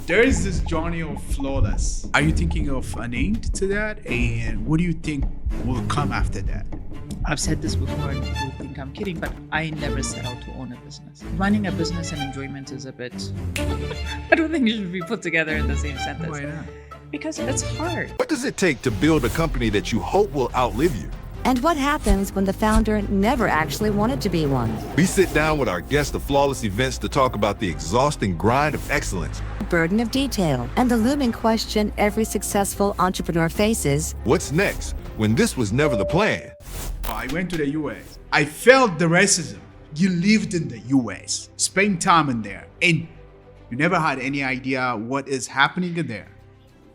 There is this journey of flawless. Are you thinking of an end to that? And what do you think will come after that? I've said this before and people think I'm kidding, but I never set out to own a business. Running a business and enjoyment is a bit... I don't think it should be put together in the same sentence. Why not? Because it's hard. What does it take to build a company that you hope will outlive you? And what happens when the founder never actually wanted to be one? We sit down with our guests of Flawless Events to talk about the exhausting grind of excellence. Burden of detail, and the looming question every successful entrepreneur faces. What's next when this was never the plan? I went to the US. I felt the racism. You lived in the US, spent time in there, and you never had any idea what is happening in there.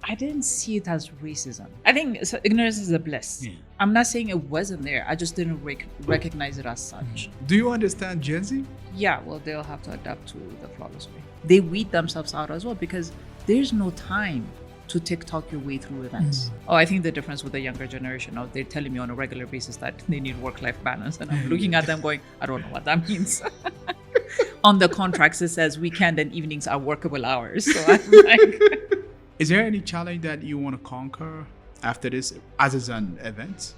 I didn't see it as racism. I think ignorance is a bliss. Yeah. I'm not saying it wasn't there. I just didn't recognize it as such. Do you understand Gen Z? Yeah, well, they'll have to adapt to the flawless way. They weed themselves out as well because there's no time to TikTok your way through events. Oh, I think the difference with the younger generation now, they're telling me on a regular basis that they need work-life balance. And I'm looking at them going, I don't know what that means. On the contracts, it says weekend and evenings are workable hours. So I'm like... Is there any challenge that you want to conquer after this as an event?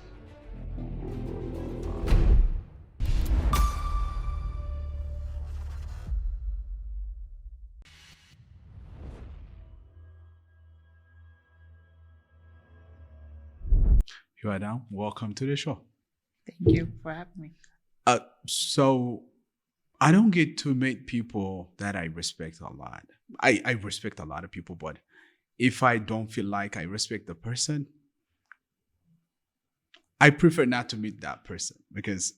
Yoadan, welcome to the show. Thank you for having me. So I don't get to meet people that I respect a lot. I respect a lot of people, but if I don't feel like I respect the person, I prefer not to meet that person because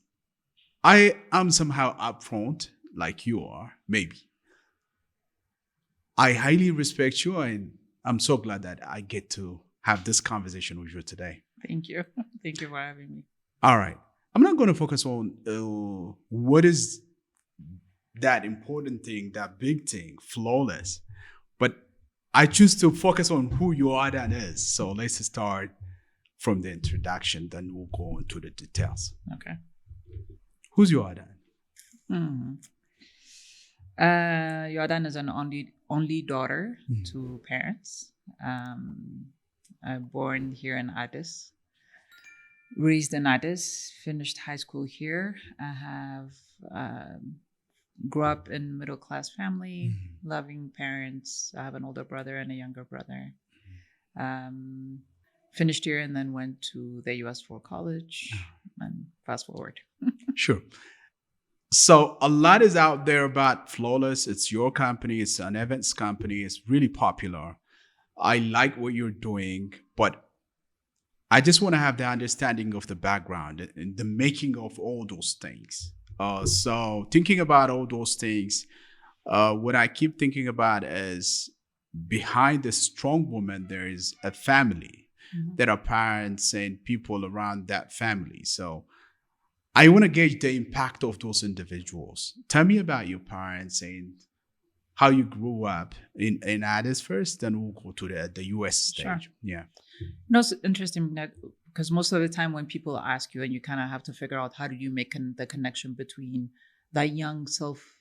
I am somehow upfront like you are, maybe. I highly respect you and I'm so glad that I get to have this conversation with you today. Thank you. Thank you for having me. All right. I'm not going to focus on what is that important thing, that big thing, flawless, but I choose to focus on who Yoadan is. So let's start from the introduction, then we'll go into the details. Okay. Who's Yoadan? Yoadan is an only daughter to parents. I'm born here in Addis, raised in Addis, finished high school here. I have grew up in middle-class family, loving parents. I have an older brother and a younger brother. Finished here and then went to the US for college and fast forward. Sure. So a lot is out there about Flawless. It's your company. It's an events company. It's really popular. I like what you're doing, but I just want to have the understanding of the background and the making of all those things. So thinking about all those things, what I keep thinking about is behind the strong woman, there is a family. There are parents and people around that family. So I want to gauge the impact of those individuals. Tell me about your parents and how you grew up in Addis first, then we'll go to the US stage. Sure. Yeah. No, it's interesting because most of the time when people ask you and you kind of have to figure out how do you make the connection between that young self,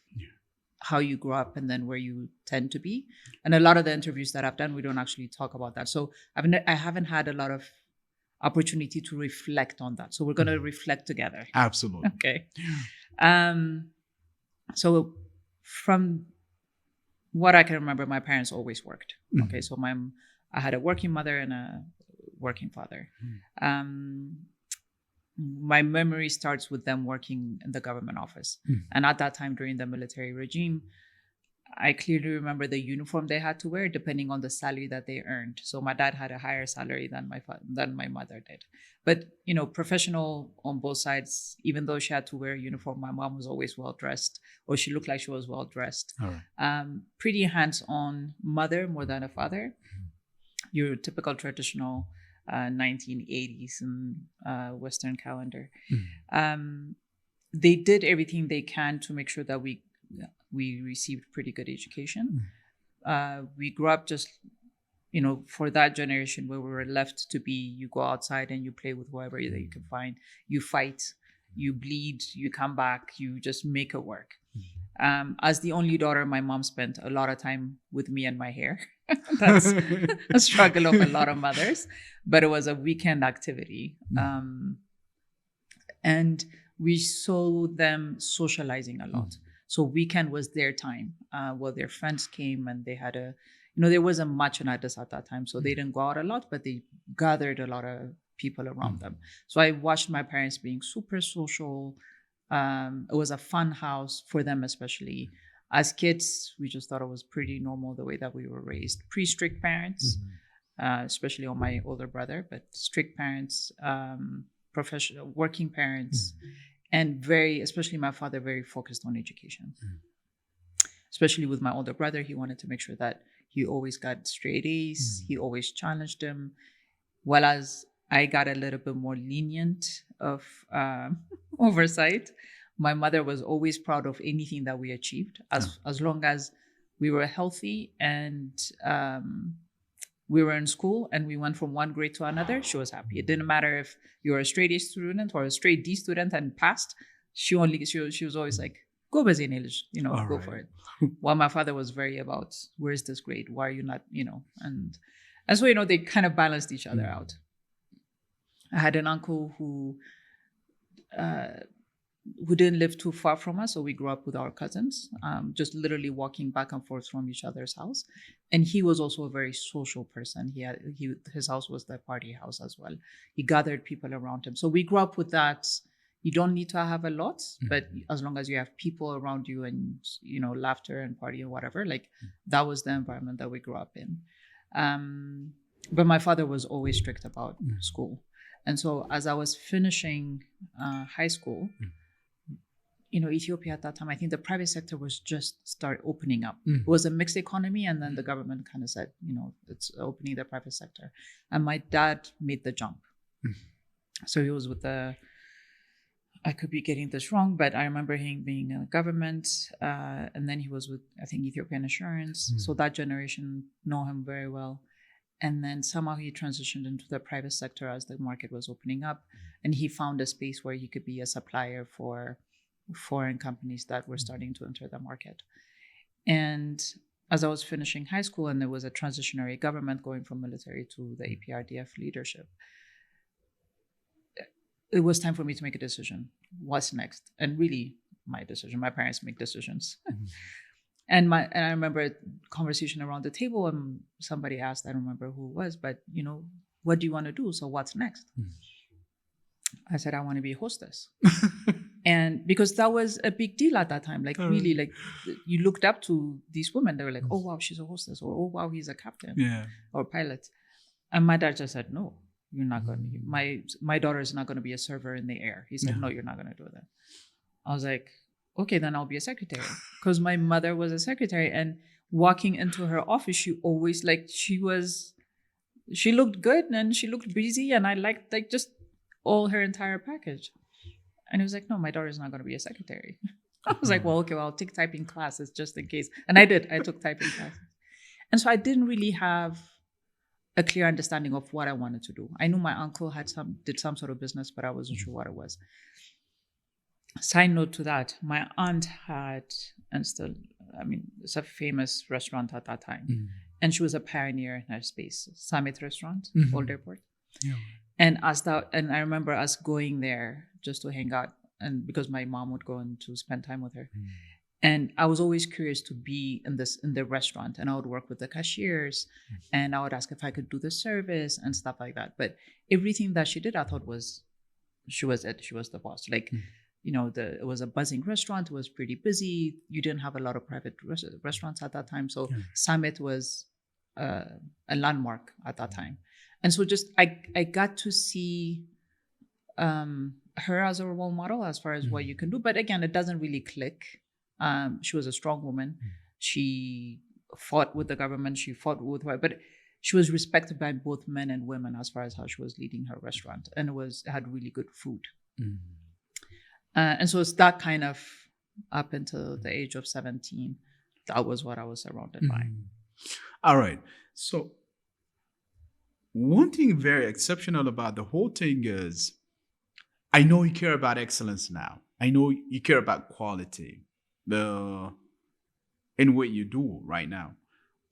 how you grew up and then where you tend to be. And a lot of the interviews that I've done, we don't actually talk about that. So I haven't had a lot of opportunity to reflect on that. So we're going to reflect together. Absolutely. Okay. So from what I can remember, my parents always worked. Okay. So I had a working mother and a working father. My memory starts with them working in the government office. And at that time during the military regime, I clearly remember the uniform they had to wear depending on the salary that they earned. So my dad had a higher salary than my mother did. But, professional on both sides, even though she had to wear a uniform, my mom was always well-dressed, or she looked like she was well-dressed. All right. Pretty hands-on mother more than a father. Your typical traditional 1980s and Western calendar. They did everything they can to make sure that we received pretty good education. We grew up just, for that generation where we were left to be, you go outside and you play with whoever that you can find. You fight, you bleed, you come back, you just make it work. As the only daughter, my mom spent a lot of time with me and my hair. That's a struggle of a lot of mothers, but it was a weekend activity. And we saw them socializing a lot. So weekend was their time. Well, their friends came and they had there wasn't much in Addis at that time. So they didn't go out a lot, but they gathered a lot of people around them. So I watched my parents being super social. It was a fun house for them, especially. As kids, we just thought it was pretty normal the way that we were raised. Pre-strict parents, especially on my older brother, but strict parents, professional, working parents, and especially my father, very focused on education. Especially with my older brother, he wanted to make sure that he always got straight A's. He always challenged him. While as I got a little bit more lenient of oversight, my mother was always proud of anything that we achieved, as long as we were healthy and we were in school and we went from one grade to another. She was happy. It didn't matter if you were a straight A student or a straight D student and passed. She was always like, go Bazinelish, go for it. While my father was very about, where's this grade? Why are you not, and so, they kind of balanced each other out. I had an uncle who didn't live too far from us. So we grew up with our cousins, just literally walking back and forth from each other's house. And he was also a very social person. His house was the party house as well. He gathered people around him. So we grew up with that. You don't need to have a lot, but as long as you have people around you and, laughter and party and whatever, that was the environment that we grew up in. But my father was always strict about school. And so as I was finishing high school, Ethiopia at that time, I think the private sector was just start opening up. It was a mixed economy. And then the government kind of said, it's opening the private sector. And my dad made the jump. So he was with I could be getting this wrong, but I remember him being in the government. And then he was with, I think, Ethiopian Insurance. So that generation know him very well. And then somehow he transitioned into the private sector as the market was opening up. And he found a space where he could be a supplier for foreign companies that were starting to enter the market. And as I was finishing high school and there was a transitionary government going from military to the APRDF leadership, it was time for me to make a decision. What's next? And really, my decision. My parents make decisions. And I remember a conversation around the table and somebody asked, I don't remember who it was, but what do you want to do? So what's next? I said, I want to be a hostess. And because that was a big deal at that time, really, you looked up to these women. They were like, oh, wow, she's a hostess. Or, oh, wow, he's a captain or pilot. And my dad just said, no, you're not going to. My daughter is not going to be a server in the air. He said, no, you're not going to do that. I was like, okay, then I'll be a secretary. Because my mother was a secretary. And walking into her office, she always, she looked good and she looked busy. And I liked, just all her entire package. And he was like, no, my daughter's not going to be a secretary. I was like, well, okay, well, I'll take typing classes just in case. And I did. I took typing classes. And so I didn't really have a clear understanding of what I wanted to do. I knew my uncle did some sort of business, but I wasn't sure what it was. Side note to that, my aunt had, and still, it's a famous restaurant at that time. And she was a pioneer in her space, Summit Restaurant, Old Airport. Yeah. And I remember us going there just to hang out, and because my mom would go and to spend time with her. And I was always curious to be in the restaurant, and I would work with the cashiers, and I would ask if I could do the service and stuff like that. But everything that she did, I thought she was the boss. It was a buzzing restaurant. It was pretty busy. You didn't have a lot of private restaurants at that time. So Summit was a landmark at that time. And so just, I got to see her as a role model as far as what you can do. But again, it doesn't really click. She was a strong woman. She fought with the government. She fought with her, but she was respected by both men and women as far as how she was leading her restaurant. And it had really good food. And so it's that kind of up until the age of 17, that was what I was surrounded by. All right. So one thing very exceptional about the whole thing is, I know you care about excellence now. I know you care about quality. the in what you do right now.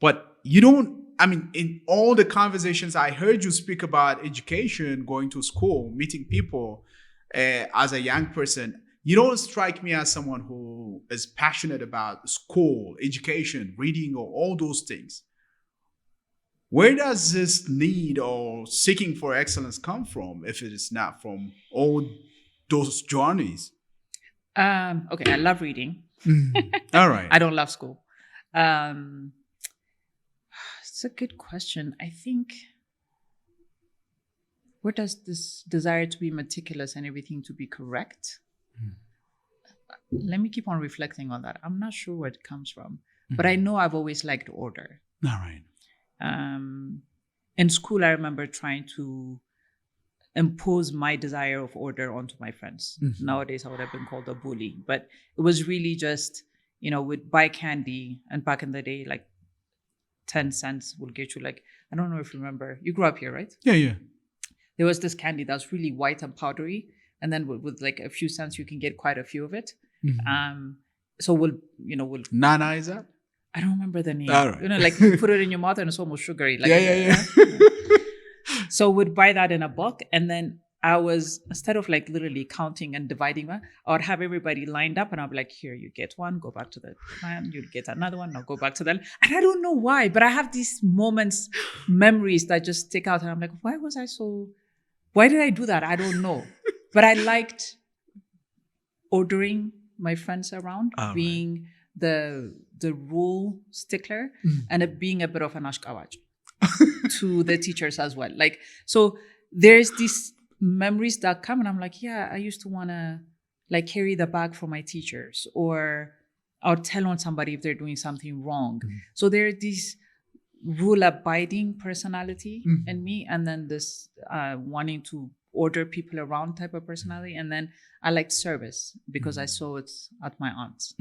But you don't, I mean, in all the conversations I heard you speak about education, going to school, meeting people as a young person, you don't strike me as someone who is passionate about school, education, reading, or all those things. Where does this need or seeking for excellence come from if it is not from all those journeys? Okay, I love reading. All right. I don't love school. It's a good question. I think, where does this desire to be meticulous and everything to be correct? Let me keep on reflecting on that. I'm not sure where it comes from, but I know I've always liked order. All right. In school, I remember trying to impose my desire of order onto my friends. Nowadays, I would have been called a bully, but it was really just, we'd buy candy, and back in the day, like 10 cents will get you, like, I don't know if you remember, you grew up here, right? Yeah. There was this candy that was really white and powdery, and then with like a few cents, you can get quite a few of it. So we'll Nana, is that? I don't remember the name. All right. Like you put it in your mouth and it's almost sugary. Like, Yeah. So we'd buy that in a bulk, and then I was, instead of like literally counting and dividing, I would have everybody lined up, and I'd be like, here, you get one, go back to the man, you get another one, now go back to the, and I don't know why, but I have these moments, memories that just stick out, and I'm like, why did I do that? I don't know. But I liked ordering my friends around, being the rule stickler, and it being a bit of an ashkawaj to the teachers as well. Like, so there's these memories that come, and I'm like, yeah, I used to want to like carry the bag for my teachers, or I'll tell on somebody if they're doing something wrong. So there's this rule abiding personality in me, and then this wanting to order people around type of personality. And then I liked service because I saw it at my aunt's.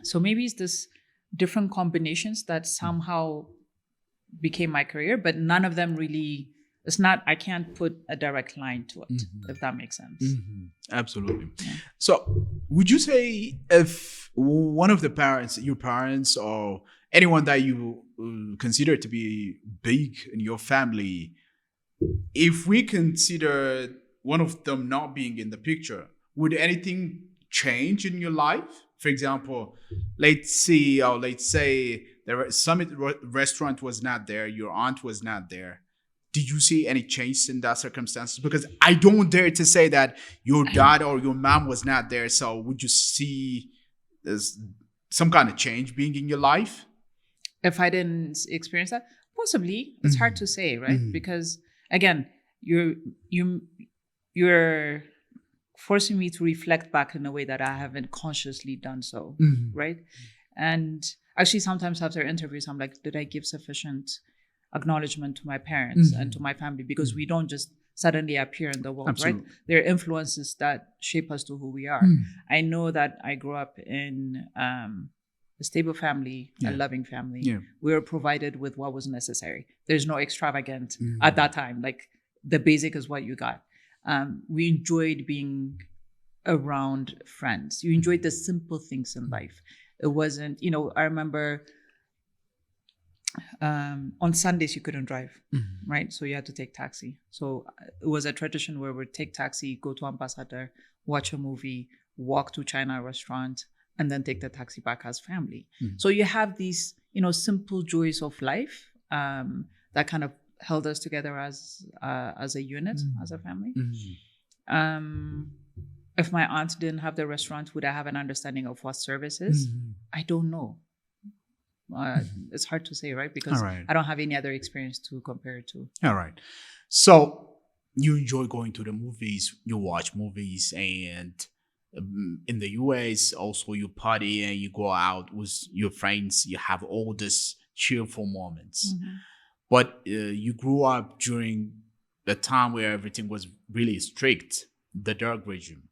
So maybe it's this different combinations that somehow became my career, but none of them really, I can't put a direct line to it, if that makes sense. Absolutely. Yeah. So would you say if one of the parents, your parents or anyone that you consider to be big in your family, if we consider one of them not being in the picture, would anything change in your life? For example, let's say the Summit restaurant was not there, your aunt was not there. Did you see any change in that circumstances? Because I don't dare to say that your dad or your mom was not there. So would you see there's some kind of change being in your life? If I didn't experience that, possibly. It's hard to say, right? Because again, you're forcing me to reflect back in a way that I haven't consciously done so, right? And actually, sometimes after interviews, I'm like, did I give sufficient acknowledgement to my parents and to my family? Because we don't just suddenly appear in the world. Absolutely. Right? There are influences that shape us to who we are. I know that I grew up in a stable family, a loving family. We were provided with what was necessary. There's no extravagant at that time. Like, the basic is what you got. We enjoyed being around friends. You enjoyed the simple things in life. It wasn't, I remember on Sundays you couldn't drive, right? So you had to take taxi. So it was a tradition where we'd take taxi, go to Ambassador, watch a movie, walk to China restaurant, and then take the taxi back as family. So you have these, simple joys of life that kind of held us together as a unit, as a family. If my aunt didn't have the restaurant, would I have an understanding of what service is? I don't know. It's hard to say, right? Because I don't have any other experience to compare it to. All right. So you enjoy going to the movies, you watch movies, and in the US also you party and you go out with your friends, you have all these cheerful moments. But you grew up during the time where everything was really strict, the dark regime.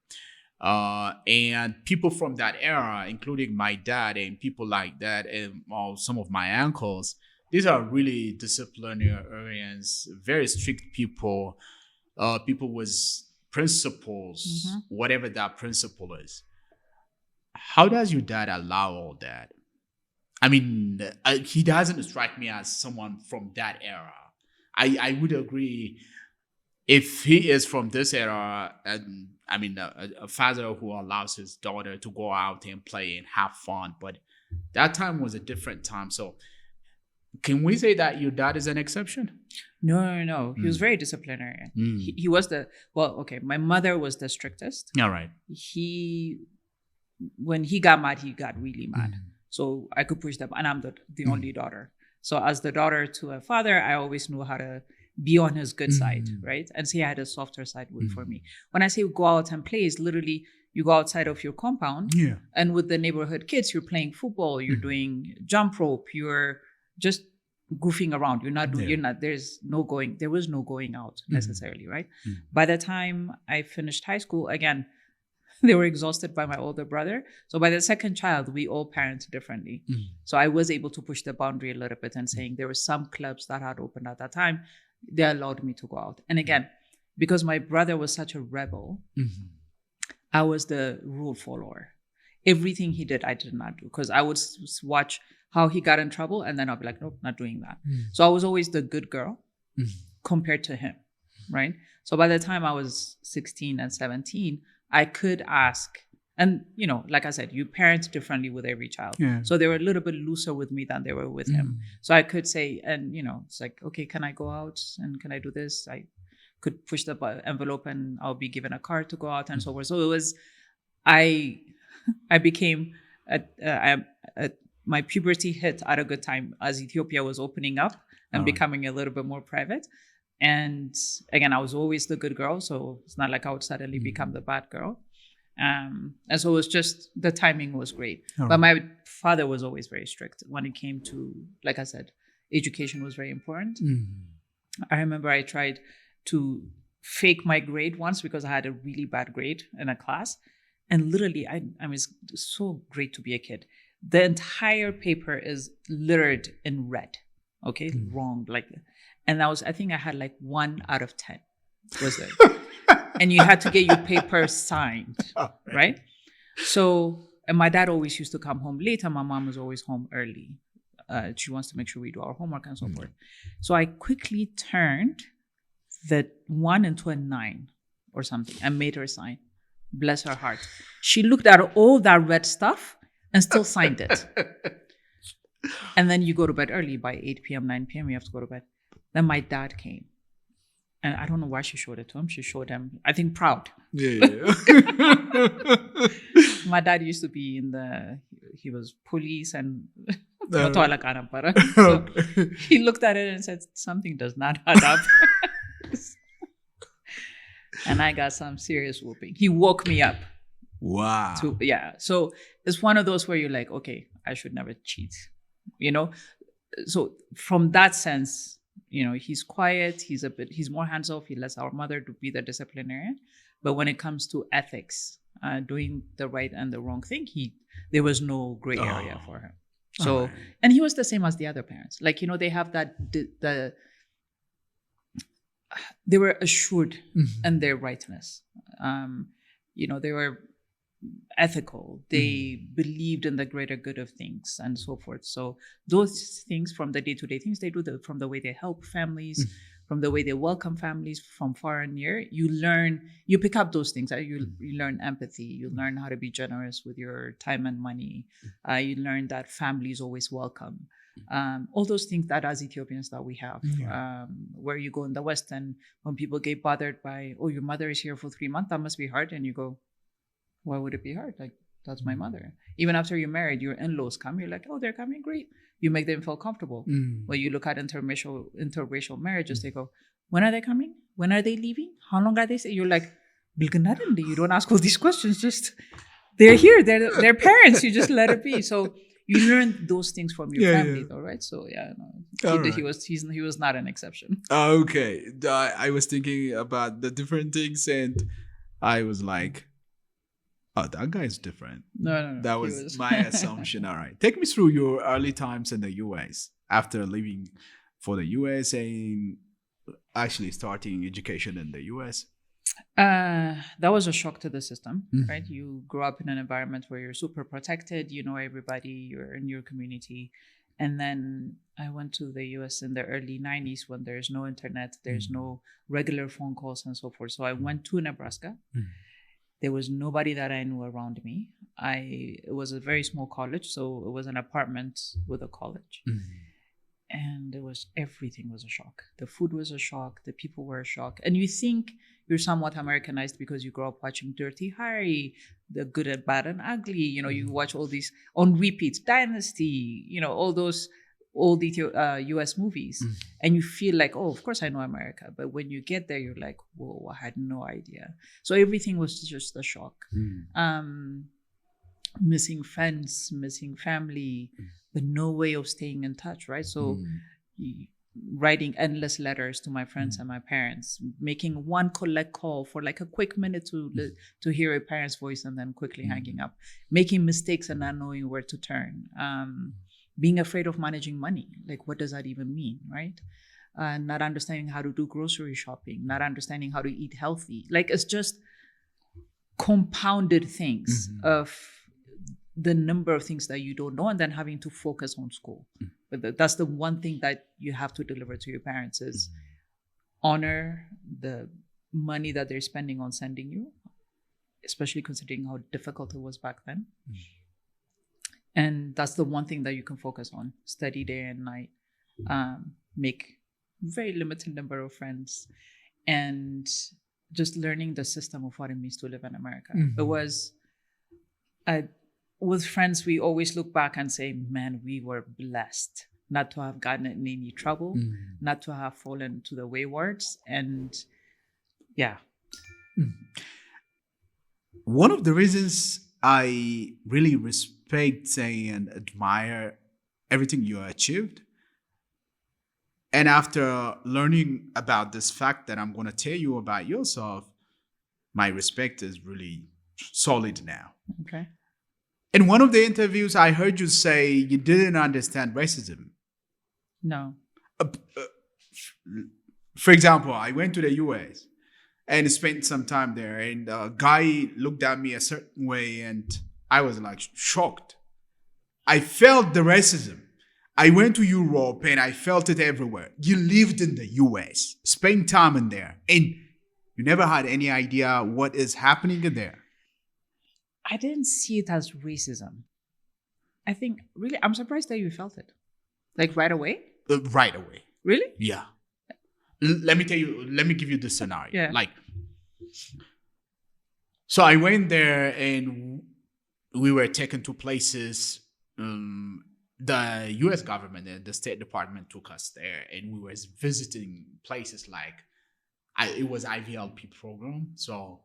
And people from that era, including my dad and people like that, and some of my uncles, these are really disciplinarians, very strict people, people with principles, whatever that principle is. how does your dad allow all that? I mean, he doesn't strike me as someone from that era. I would agree if he is from this era, and I mean, a father who allows his daughter to go out and play and have fun, but that time was a different time. So, can we say that your dad is an exception? No. He was very disciplinarian. He was my mother was the strictest. All right. When he got mad, he got really mad. So I could push them, and I'm the only daughter. So as the daughter to a father, I always knew how to be on his good side, right? And so he had a softer side for me. When I say go out and play, it's literally you go outside of your compound, and with the neighborhood kids, you're playing football, you're doing jump rope, you're just goofing around. There was no going out necessarily, right? By the time I finished high school, again, they were exhausted by my older brother. So by the second child, we all parent differently. So I was able to push the boundary a little bit and saying there were some clubs that had opened at that time. They allowed me to go out. And again, because my brother was such a rebel, I was the rule follower. Everything he did, I did not do, because I would watch how he got in trouble and then I'll be like, nope, not doing that. So I was always the good girl compared to him, right? So by the time I was 16 and 17, I could ask, and like I said, you parent differently with every child. So they were a little bit looser with me than they were with him. So I could say, and it's like, okay, can I go out and can I do this? I could push the envelope and I'll be given a card to go out and so forth. So it was, I became, my puberty hit at a good time as Ethiopia was opening up and becoming a little bit more private. And again, I was always the good girl. So it's not like I would suddenly become the bad girl. And so it was just, the timing was great. But my father was always very strict when it came to, like I said, education was very important. I remember I tried to fake my grade once because I had a really bad grade in a class. And literally, I mean, it's so great to be a kid. The entire paper is littered in red. Okay, wrong. And I think I had like 1 out of 10 was it. And you had to get your paper signed, right? So, and my dad always used to come home late and my mom was always home early. She wants to make sure we do our homework and so forth. So I quickly turned the 1 into a 9 or something and made her sign. Bless her heart. She looked at all that red stuff and still signed it. And then you go to bed early by 8 p.m., 9 p.m. You have to go to bed. Then my dad came. And I don't know why she showed it to him. She showed him, I think, proud. My dad used to be he was police and so he looked at it and said, something does not add up. And I got some serious whooping. He woke me up. Wow. So it's one of those where you're like, okay, I should never cheat. So from that sense, he's quiet, he's more hands-off, he lets our mother to be the disciplinarian. But when it comes to ethics, doing the right and the wrong thing, there was no gray area for him. So, and he was the same as the other parents. They have that, they were assured in their rightness. They were ethical. They believed in the greater good of things and so forth. So those things from the day-to-day things they do, from the way they help families, from the way they welcome families from far and near, you pick up those things. You learn empathy. You learn how to be generous with your time and money. You learn that family is always welcome. All those things that as Ethiopians that we have, where you go in the West and when people get bothered by, oh, your mother is here for 3 months, that must be hard. And you go, why would it be hard? That's my mother. Even after you're married, your in-laws come, you're like, oh, they're coming, great. You make them feel comfortable. When you look at interracial marriages, they go, when are they coming? When are they leaving? How long are they staying? You're like, you don't ask all these questions, just, they're here, they're parents, you just let it be. So you learn those things from your family though, right? So he was not an exception. Okay. I was thinking about the different things and I was like, oh, that guy's different. No. That was my assumption. All right. Take me through your early times in the US after leaving for the US and actually starting education in the US. That was a shock to the system, Mhm. right? You grow up in an environment where you're super protected, you know everybody, you're in your community. And then I went to the US in the early 90s when there's no internet, there's no regular phone calls and so forth. So I went to Nebraska. Mhm. There was nobody that I knew around me. It was a very small college, so it was an apartment with a college. And everything was a shock. The food was a shock. The people were a shock. And you think you're somewhat Americanized because you grow up watching Dirty Harry, The Good and Bad and Ugly. You know, you watch all these on repeat, Dynasty, you know, all those old US movies. And you feel like, oh, of course I know America. But when you get there, you're like, whoa, I had no idea. So everything was just a shock. Missing friends, missing family, but no way of staying in touch, right? So writing endless letters to my friends and my parents, making one collect call for like a quick minute to hear a parent's voice and then quickly hanging up, making mistakes and not knowing where to turn, being afraid of managing money. Like, what does that even mean, right? Not understanding how to do grocery shopping, not understanding how to eat healthy. Like, it's just compounded things of the number of things that you don't know, and then having to focus on school. But that's the one thing that you have to deliver to your parents is honor the money that they're spending on sending you, especially considering how difficult it was back then. And that's the one thing that you can focus on. Study day and night, make very limited number of friends, and just learning the system of what it means to live in America. It was with friends, we always look back and say, man, we were blessed not to have gotten in any trouble, not to have fallen to the waywards. And yeah. One of the reasons I really respect and admire everything you achieved, and after learning about this fact that I'm going to tell you about yourself, my respect is really solid now. Okay. In one of the interviews, I heard you say you didn't understand racism. No. For example, I went to the US and spent some time there, and a guy looked at me a certain way, and I was like shocked. I felt the racism. I went to Europe and I felt it everywhere. You lived in the US, spent time in there, and you never had any idea what is happening in there. I didn't see it as racism. I think, really, I'm surprised that you felt it. Like right away? Right away. Really? Yeah. Let me give you the scenario. Yeah. Like, so I went there and we were taken to places. The US government and the State Department took us there, and we was visiting places like, it was IVLP program. So,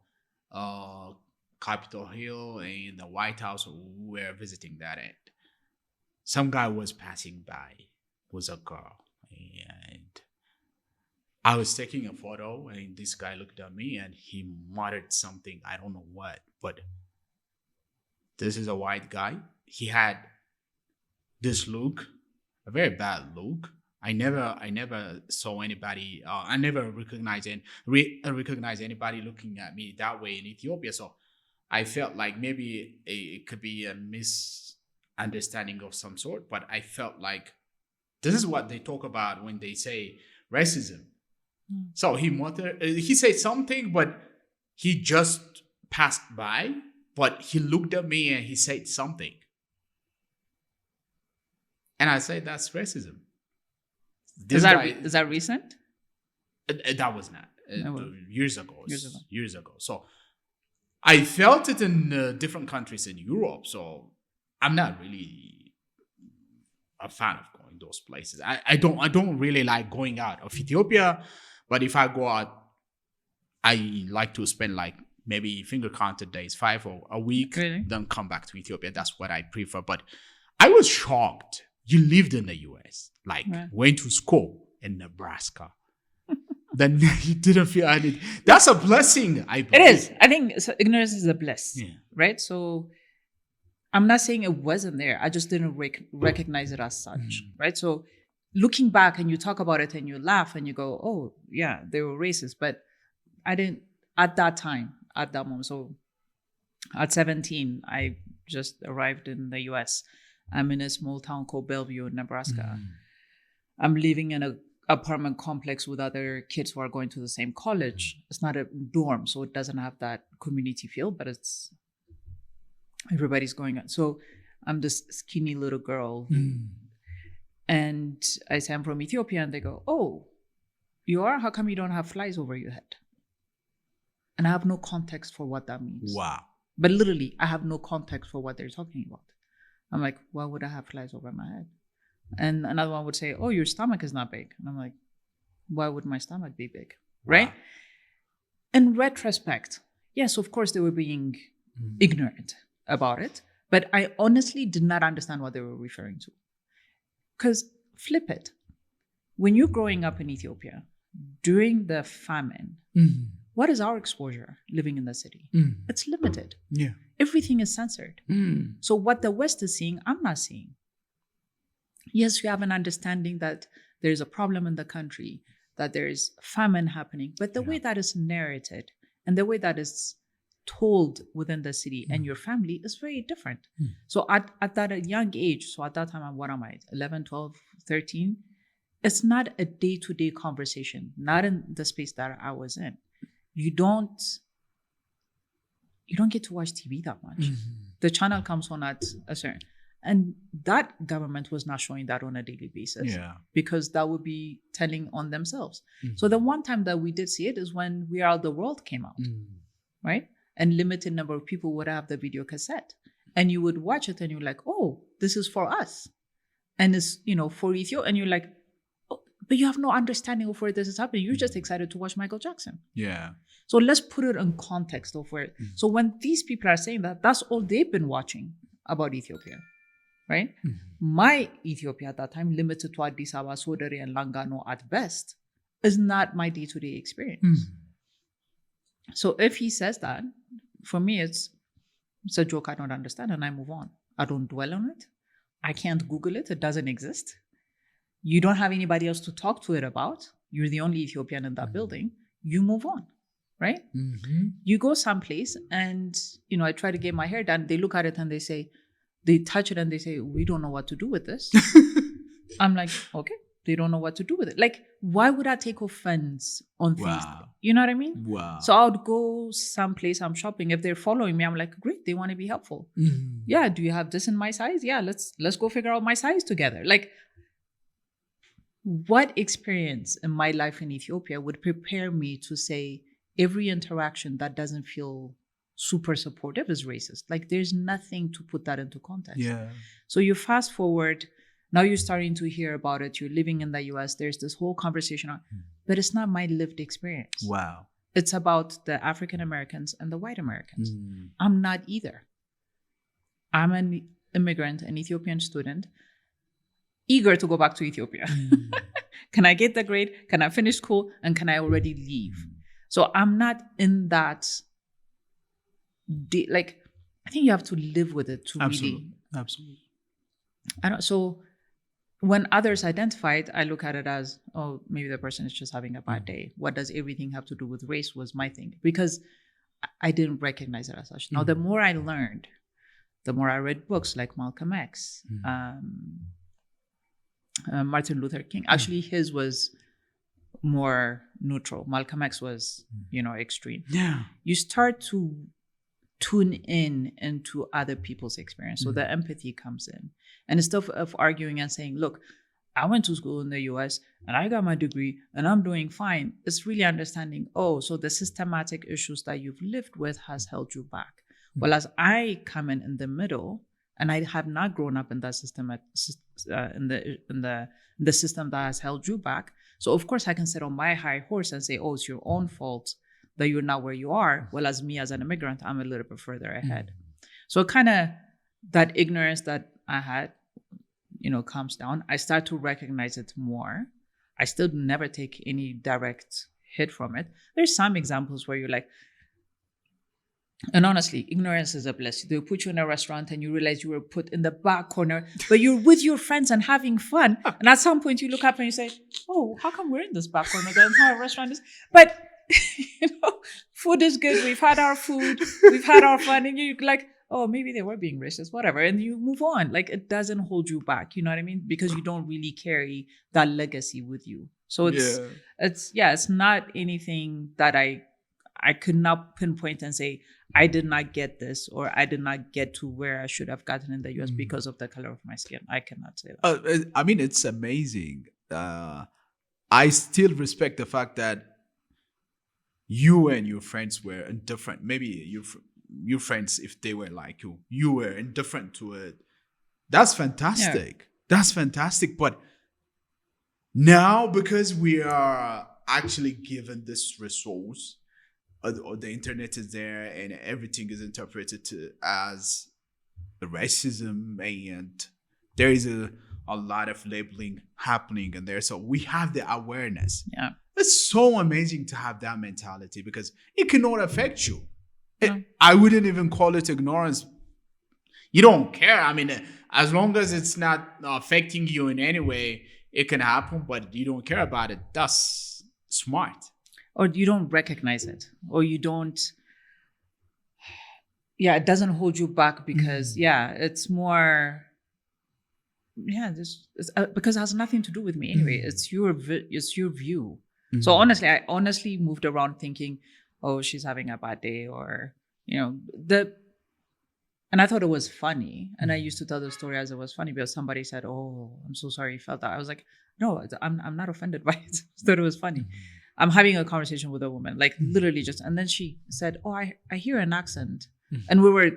Capitol Hill and the White House, we were visiting that end. Some guy was passing by, was a girl, and I was taking a photo, and this guy looked at me and he muttered something, I don't know what, but this is a white guy. He had this look, a very bad look. I never saw anybody. I never recognized anybody looking at me that way in Ethiopia. So I felt like maybe it could be a misunderstanding of some sort. But I felt like this is what they talk about when they say racism. So he said something, but he just passed by. But he looked at me and he said something. And I said, that's racism. Is that recent? That was not. Years ago. Years ago. So I felt it in different countries in Europe. So I'm not really a fan of going those places. I don't really like going out of Ethiopia. But if I go out, I like to spend like maybe finger counted days, 5 or a week, really? Then come back to Ethiopia. That's what I prefer. But I was shocked. You lived in the US, like went to school in Nebraska. Then you didn't feel anything. That's a blessing, I believe. It is. I think ignorance is a bliss, right? So I'm not saying it wasn't there. I just didn't recognize it as such, right? So looking back and you talk about it and you laugh and you go, oh, yeah, they were racist. But I didn't at that moment. So at 17, I just arrived in the US. I'm in a small town called Bellevue, Nebraska. I'm living in an apartment complex with other kids who are going to the same college. It's not a dorm, so it doesn't have that community feel, but it's everybody's going on. So I'm this skinny little girl. And I say, I'm from Ethiopia. And they go, oh, you are? How come you don't have flies over your head? And I have no context for what that means. Wow. But literally, I have no context for what they're talking about. I'm like, why would I have flies over my head? And another one would say, oh, your stomach is not big. And I'm like, why would my stomach be big? Wow. Right? In retrospect, yes, of course, they were being ignorant about it. But I honestly did not understand what they were referring to. Because flip it. When you're growing up in Ethiopia, during the famine, what is our exposure living in the city? It's limited. Yeah. Everything is censored. So what the West is seeing, I'm not seeing. Yes, you have an understanding that there's a problem in the country, that there's famine happening, but the way that is narrated and the way that is told within the city and your family is very different. So at that young age, so at that time, what am I, 11, 12, 13? It's not a day-to-day conversation, not in the space that I was in. You don't get to watch TV that much. The channel comes on at a certain, and that government was not showing that on a daily basis because that would be telling on themselves. So the one time that we did see it is when We Are the World came out, right? And limited number of people would have the video cassette, and you would watch it and you're like, oh, this is for us. And it's, for Ethiopia, and you're like, but you have no understanding of where this is happening. You're just excited to watch Michael Jackson. Yeah. So let's put it in context of where. So when these people are saying that, that's all they've been watching about Ethiopia, right? My Ethiopia at that time, limited to Addis, Ababa, Sodere, and Langano at best, is not my day-to-day experience. So if he says that, for me, it's a joke I don't understand, and I move on. I don't dwell on it. I can't Google it. It doesn't exist. You don't have anybody else to talk to it about. You're the only Ethiopian in that building. You move on, right? You go someplace and, I try to get my hair done. They look at it and they touch it and they say, we don't know what to do with this. I'm like, okay, they don't know what to do with it. Like, why would I take offense on things? You know what I mean? Wow. So I would go someplace, I'm shopping. If they're following me, I'm like, great, they want to be helpful. Yeah, do you have this in my size? Yeah, let's go figure out my size together. Like, what experience in my life in Ethiopia would prepare me to say every interaction that doesn't feel super supportive is racist? Like, there's nothing to put that into context. Yeah. So you fast forward, now you're starting to hear about it. You're living in the US. There's this whole conversation on, but it's not my lived experience. Wow. It's about the African Americans and the white Americans. I'm not either. I'm an immigrant, an Ethiopian student, eager to go back to Ethiopia. Can I get the grade? Can I finish school? And can I already leave? So I'm not in that, I think you have to live with it to really. Absolutely. So when others identify it, I look at it as, oh, maybe the person is just having a bad day. What does everything have to do with race was my thing. Because I didn't recognize it as such. Now, the more I learned, the more I read books like Malcolm X, Martin Luther King. Actually, his was more neutral. Malcolm X was, extreme. Yeah. You start to tune in into other people's experience. So the empathy comes in. And instead of arguing and saying, look, I went to school in the US and I got my degree and I'm doing fine. It's really understanding, so the systematic issues that you've lived with has held you back. Well, as I come in the middle, and I have not grown up in that system, in the system that has held you back. So of course I can sit on my high horse and say, oh, it's your own fault that you're not where you are. Well, as me as an immigrant, I'm a little bit further ahead. So kind of that ignorance that I had, calms down. I start to recognize it more. I still never take any direct hit from it. There's some examples where you're like, and honestly, ignorance is a blessing. They'll put you in a restaurant and you realize you were put in the back corner, but you're with your friends and having fun. And at some point you look up and you say, oh, how come we're in this back corner? The entire restaurant is. But food is good. We've had our food. We've had our fun. And you're like, oh, maybe they were being racist, whatever. And you move on. Like, it doesn't hold you back. You know what I mean? Because you don't really carry that legacy with you. So it's not anything that I could not pinpoint and say, I did not get this, or I did not get to where I should have gotten in the US because of the color of my skin. I cannot say that. I mean, it's amazing. I still respect the fact that you and your friends were indifferent. Maybe your friends, if they were like you were indifferent to it. That's fantastic. Yeah. That's fantastic. But now, because we are actually given this resource, or the internet is there and everything is interpreted as racism, and there is a lot of labeling happening in there. So we have the awareness. Yeah. It's so amazing to have that mentality, because it cannot affect you. I wouldn't even call it ignorance. You don't care. I mean, as long as it's not affecting you in any way, it can happen, but you don't care about it. That's smart. Or you don't recognize it, or you don't. Yeah, it doesn't hold you back because it's more. Yeah, because it has nothing to do with me anyway. It's your view. So honestly, I moved around thinking, oh, she's having a bad day, or and I thought it was funny, and I used to tell the story as it was funny, because somebody said, "Oh, I'm so sorry you felt that." I was like, "No, I'm not offended by it." I thought it was funny. I'm having a conversation with a woman, like literally and then she said, "Oh, I hear an accent," and we were,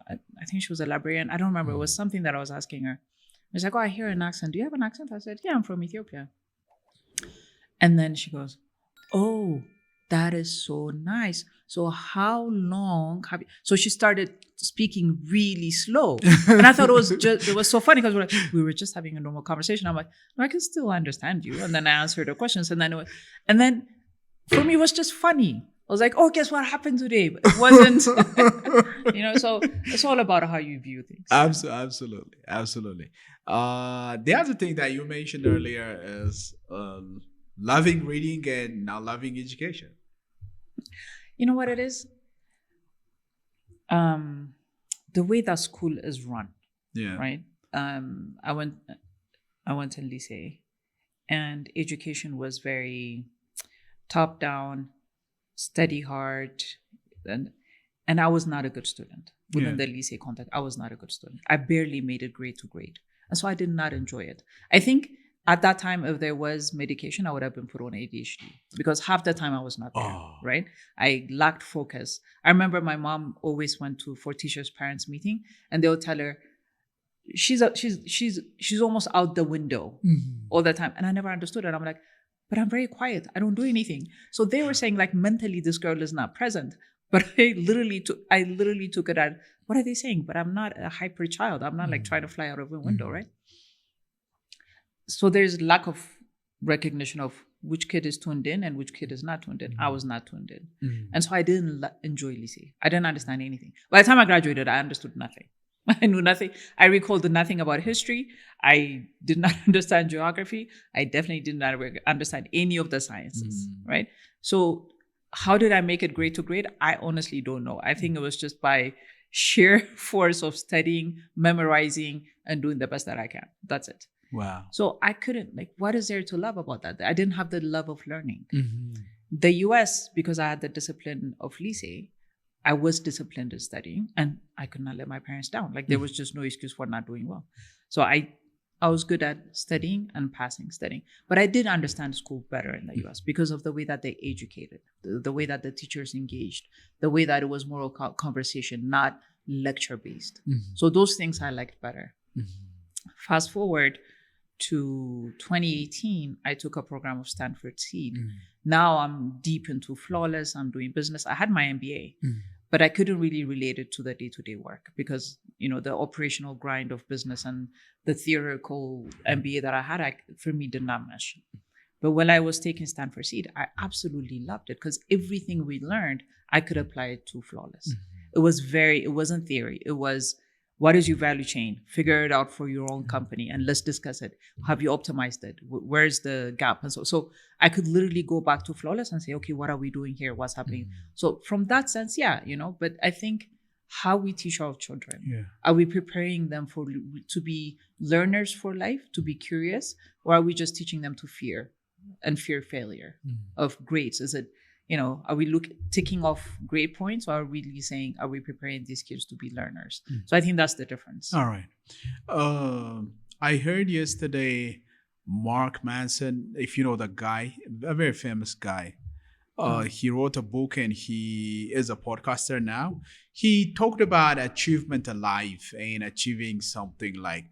I think she was a librarian. I don't remember. It was something that I was asking her. I was like, "Oh, I hear an accent. Do you have an accent?" I said, "Yeah, I'm from Ethiopia." And then she goes, "Oh, that is so nice. So how long have you?" So she started speaking really slow. And I thought it was so funny, because we were just having a normal conversation. I'm like, no, I can still understand you. And then I answered her questions. And then for me, it was just funny. I was like, oh, guess what happened today? But it wasn't, so it's all about how you view things. Absolutely. The other thing that you mentioned earlier is loving reading and not loving education. You know what it is? The way that school is run. Yeah. Right. I went to lycée, and education was very top down, study hard, and I was not a good student within the lycée context. I was not a good student. I barely made it grade to grade, and so I did not enjoy it. I think at that time, if there was medication, I would have been put on ADHD, because half the time I was not there, right? I lacked focus. I remember my mom always went for teachers' parents meeting, and they'll tell her, she's almost out the window all the time. And I never understood it. I'm like, but I'm very quiet. I don't do anything. So they were saying, like, mentally, this girl is not present. But I literally took it at, what are they saying? But I'm not a hyper child. I'm not like trying to fly out of a window, right? So there's lack of recognition of which kid is tuned in and which kid is not tuned in. I was not tuned in. And so I didn't enjoy lycée. I didn't understand anything. By the time I graduated, I understood nothing. I knew nothing. I recalled nothing about history. I did not understand geography. I definitely did not understand any of the sciences, right? So how did I make it grade to grade? I honestly don't know. I think it was just by sheer force of studying, memorizing, and doing the best that I can. That's it. Wow. So I couldn't, what is there to love about that? I didn't have the love of learning. The US, because I had the discipline of lycée, I was disciplined in studying, and I could not let my parents down. There was just no excuse for not doing well. So I was good at studying and passing studying. But I did understand school better in the US because of the way that they educated, the way that the teachers engaged, the way that it was more conversation, not lecture-based. So those things I liked better. Fast forward to 2018, I took a program of Stanford Seed. Now I'm deep into Flawless. I'm doing business. I had my MBA, but I couldn't really relate it to the day-to-day work because, the operational grind of business and the theoretical MBA that I had, for me, did not mesh. But when I was taking Stanford Seed, I absolutely loved it because everything we learned, I could apply it to Flawless. It wasn't theory. It was What is your value chain? Figure it out for your own company and let's discuss it. Have you optimized it? Where's the gap? And so I could literally go back to Flawless and say, okay, what are we doing here? What's happening? So from that sense, yeah, but I think how we teach our children, are we preparing them to be learners for life, to be curious, or are we just teaching them to fear and fear failure of grades? Is it, are we ticking off grade points, or are we really saying, are we preparing these kids to be learners? So I think that's the difference. All right. I heard yesterday Mark Manson, if you know the guy, a very famous guy. He wrote a book and he is a podcaster now. He talked about achievement in life and achieving something. Like,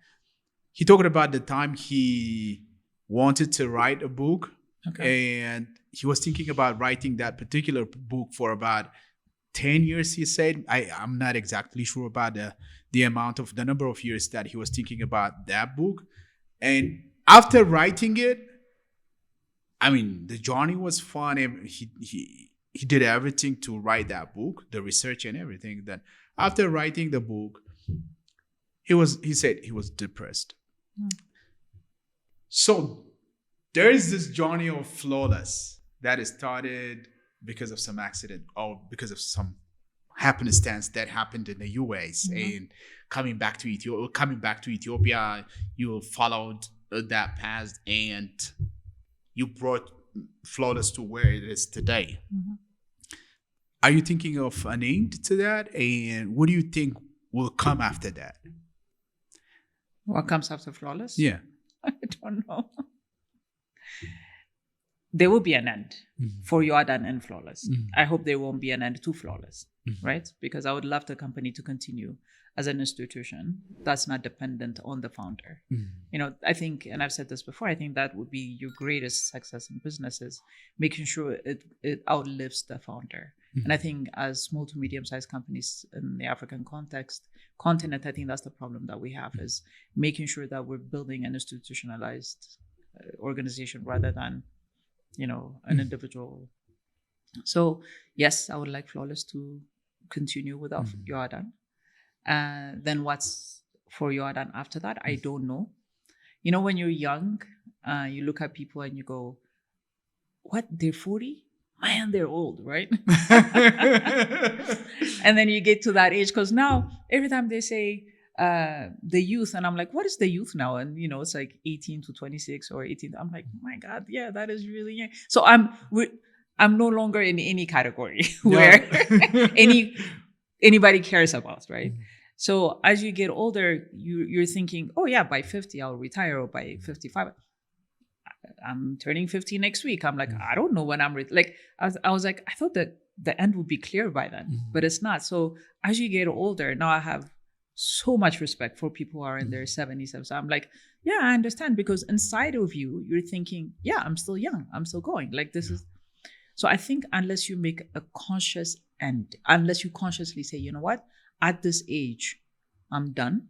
he talked about the time he wanted to write a book. Okay. And he was thinking about writing that particular book for about 10 years, he said. I'm not exactly sure about the number of years that he was thinking about that book. And after writing it, I mean, the journey was fun. He did everything to write that book, the research and everything. Then after writing the book, he said he was depressed. So there is this journey of Flawless that started because of some accident or because of some happenstance that happened in the US. And coming back to Ethiopia, you followed that path and you brought Flawless to where it is today. Are you thinking of an end to that? And what do you think will come after that? What comes after Flawless? Yeah. I don't know. There will be an end for Yoadan and Flawless. I hope there won't be an end to Flawless, right? Because I would love the company to continue as an institution that's not dependent on the founder. I think, and I've said this before, I think that would be your greatest success in businesses, making sure it outlives the founder. And I think as small to medium-sized companies in the African continent, I think that's the problem that we have, is making sure that we're building an institutionalized organization rather than an individual. So yes, I would like Flawless to continue without Yoadan. Then what's for Yoadan after that? I don't know. When you're young, you look at people and you go, what, they're 40? Man, they're old, right? And then you get to that age, because now every time they say the youth, and I'm like, what is the youth now? And it's like 18 to 26 or 18. I'm like, my God, yeah, that is really young. So I'm no longer in any category where anybody cares about, right? So as you get older, you're thinking, oh yeah, by 50 I'll retire, or by 55. I'm turning 50 next week. I'm like, I don't know when I'm like, I was like, I thought that the end would be clear by then, but it's not. So as you get older, now I have so much respect for people who are in their 70s. So I'm like, yeah, I understand, because inside of you're thinking, yeah, I'm still young. I'm still going. Like, this is. So I think unless you make a conscious end, unless you consciously say, you know what, at this age, I'm done,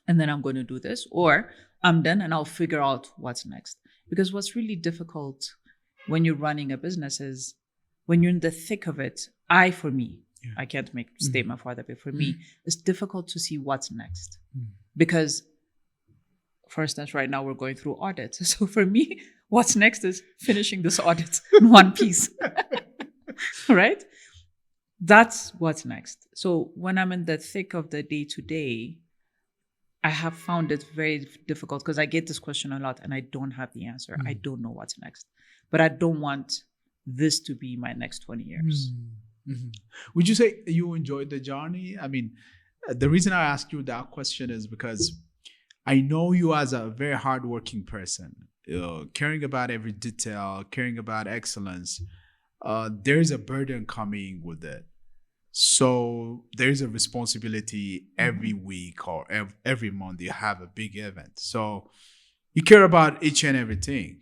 and then I'm going to do this, or I'm done and I'll figure out what's next. Because what's really difficult when you're running a business is when you're in the thick of it. For me, I can't make a statement for other people. For me, it's difficult to see what's next. Because, for instance, right now we're going through audits. So for me, what's next is finishing this audit in one piece. Right? That's what's next. So when I'm in the thick of the day-to-day, I have found it very difficult, because I get this question a lot and I don't have the answer. I don't know what's next. But I don't want this to be my next 20 years. Would you say you enjoyed the journey? I mean, the reason I ask you that question is because I know you as a very hardworking person, caring about every detail, caring about excellence. There's a burden coming with it. So there's a responsibility every week or every month you have a big event. So you care about each and everything.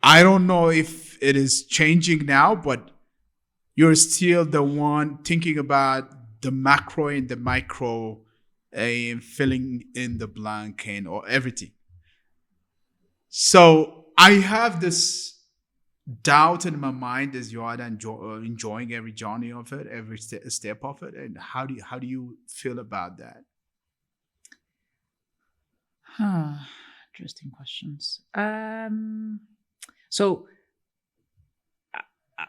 I don't know if it is changing now, but you're still the one thinking about the macro and the micro, and filling in the blank and or everything. So I have this doubt in my mind is Yoadan enjoying every journey of it, every step of it, and how do you feel about that? Interesting questions. So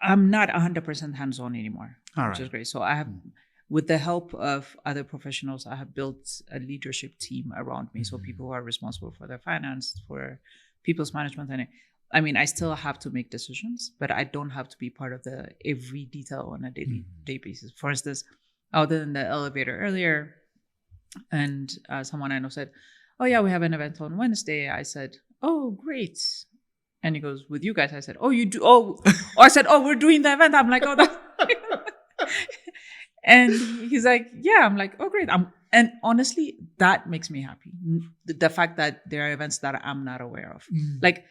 I'm not 100% hands-on anymore, All which right. is great. So I have, with the help of other professionals, I have built a leadership team around me. So people who are responsible for their finance, for people's management, and I mean, I still have to make decisions, but I don't have to be part of the every detail on a daily day basis. For instance, I was in the elevator earlier, and someone I know said, "Oh yeah, we have an event on Wednesday." I said, "Oh great," and he goes, "With you guys?" I said, "Oh, you do? Oh," or I said, "Oh, we're doing the event." I'm like, "Oh, that." And he's like, "Yeah." I'm like, "Oh great." And honestly, that makes me happy. The fact that there are events that I'm not aware of, like.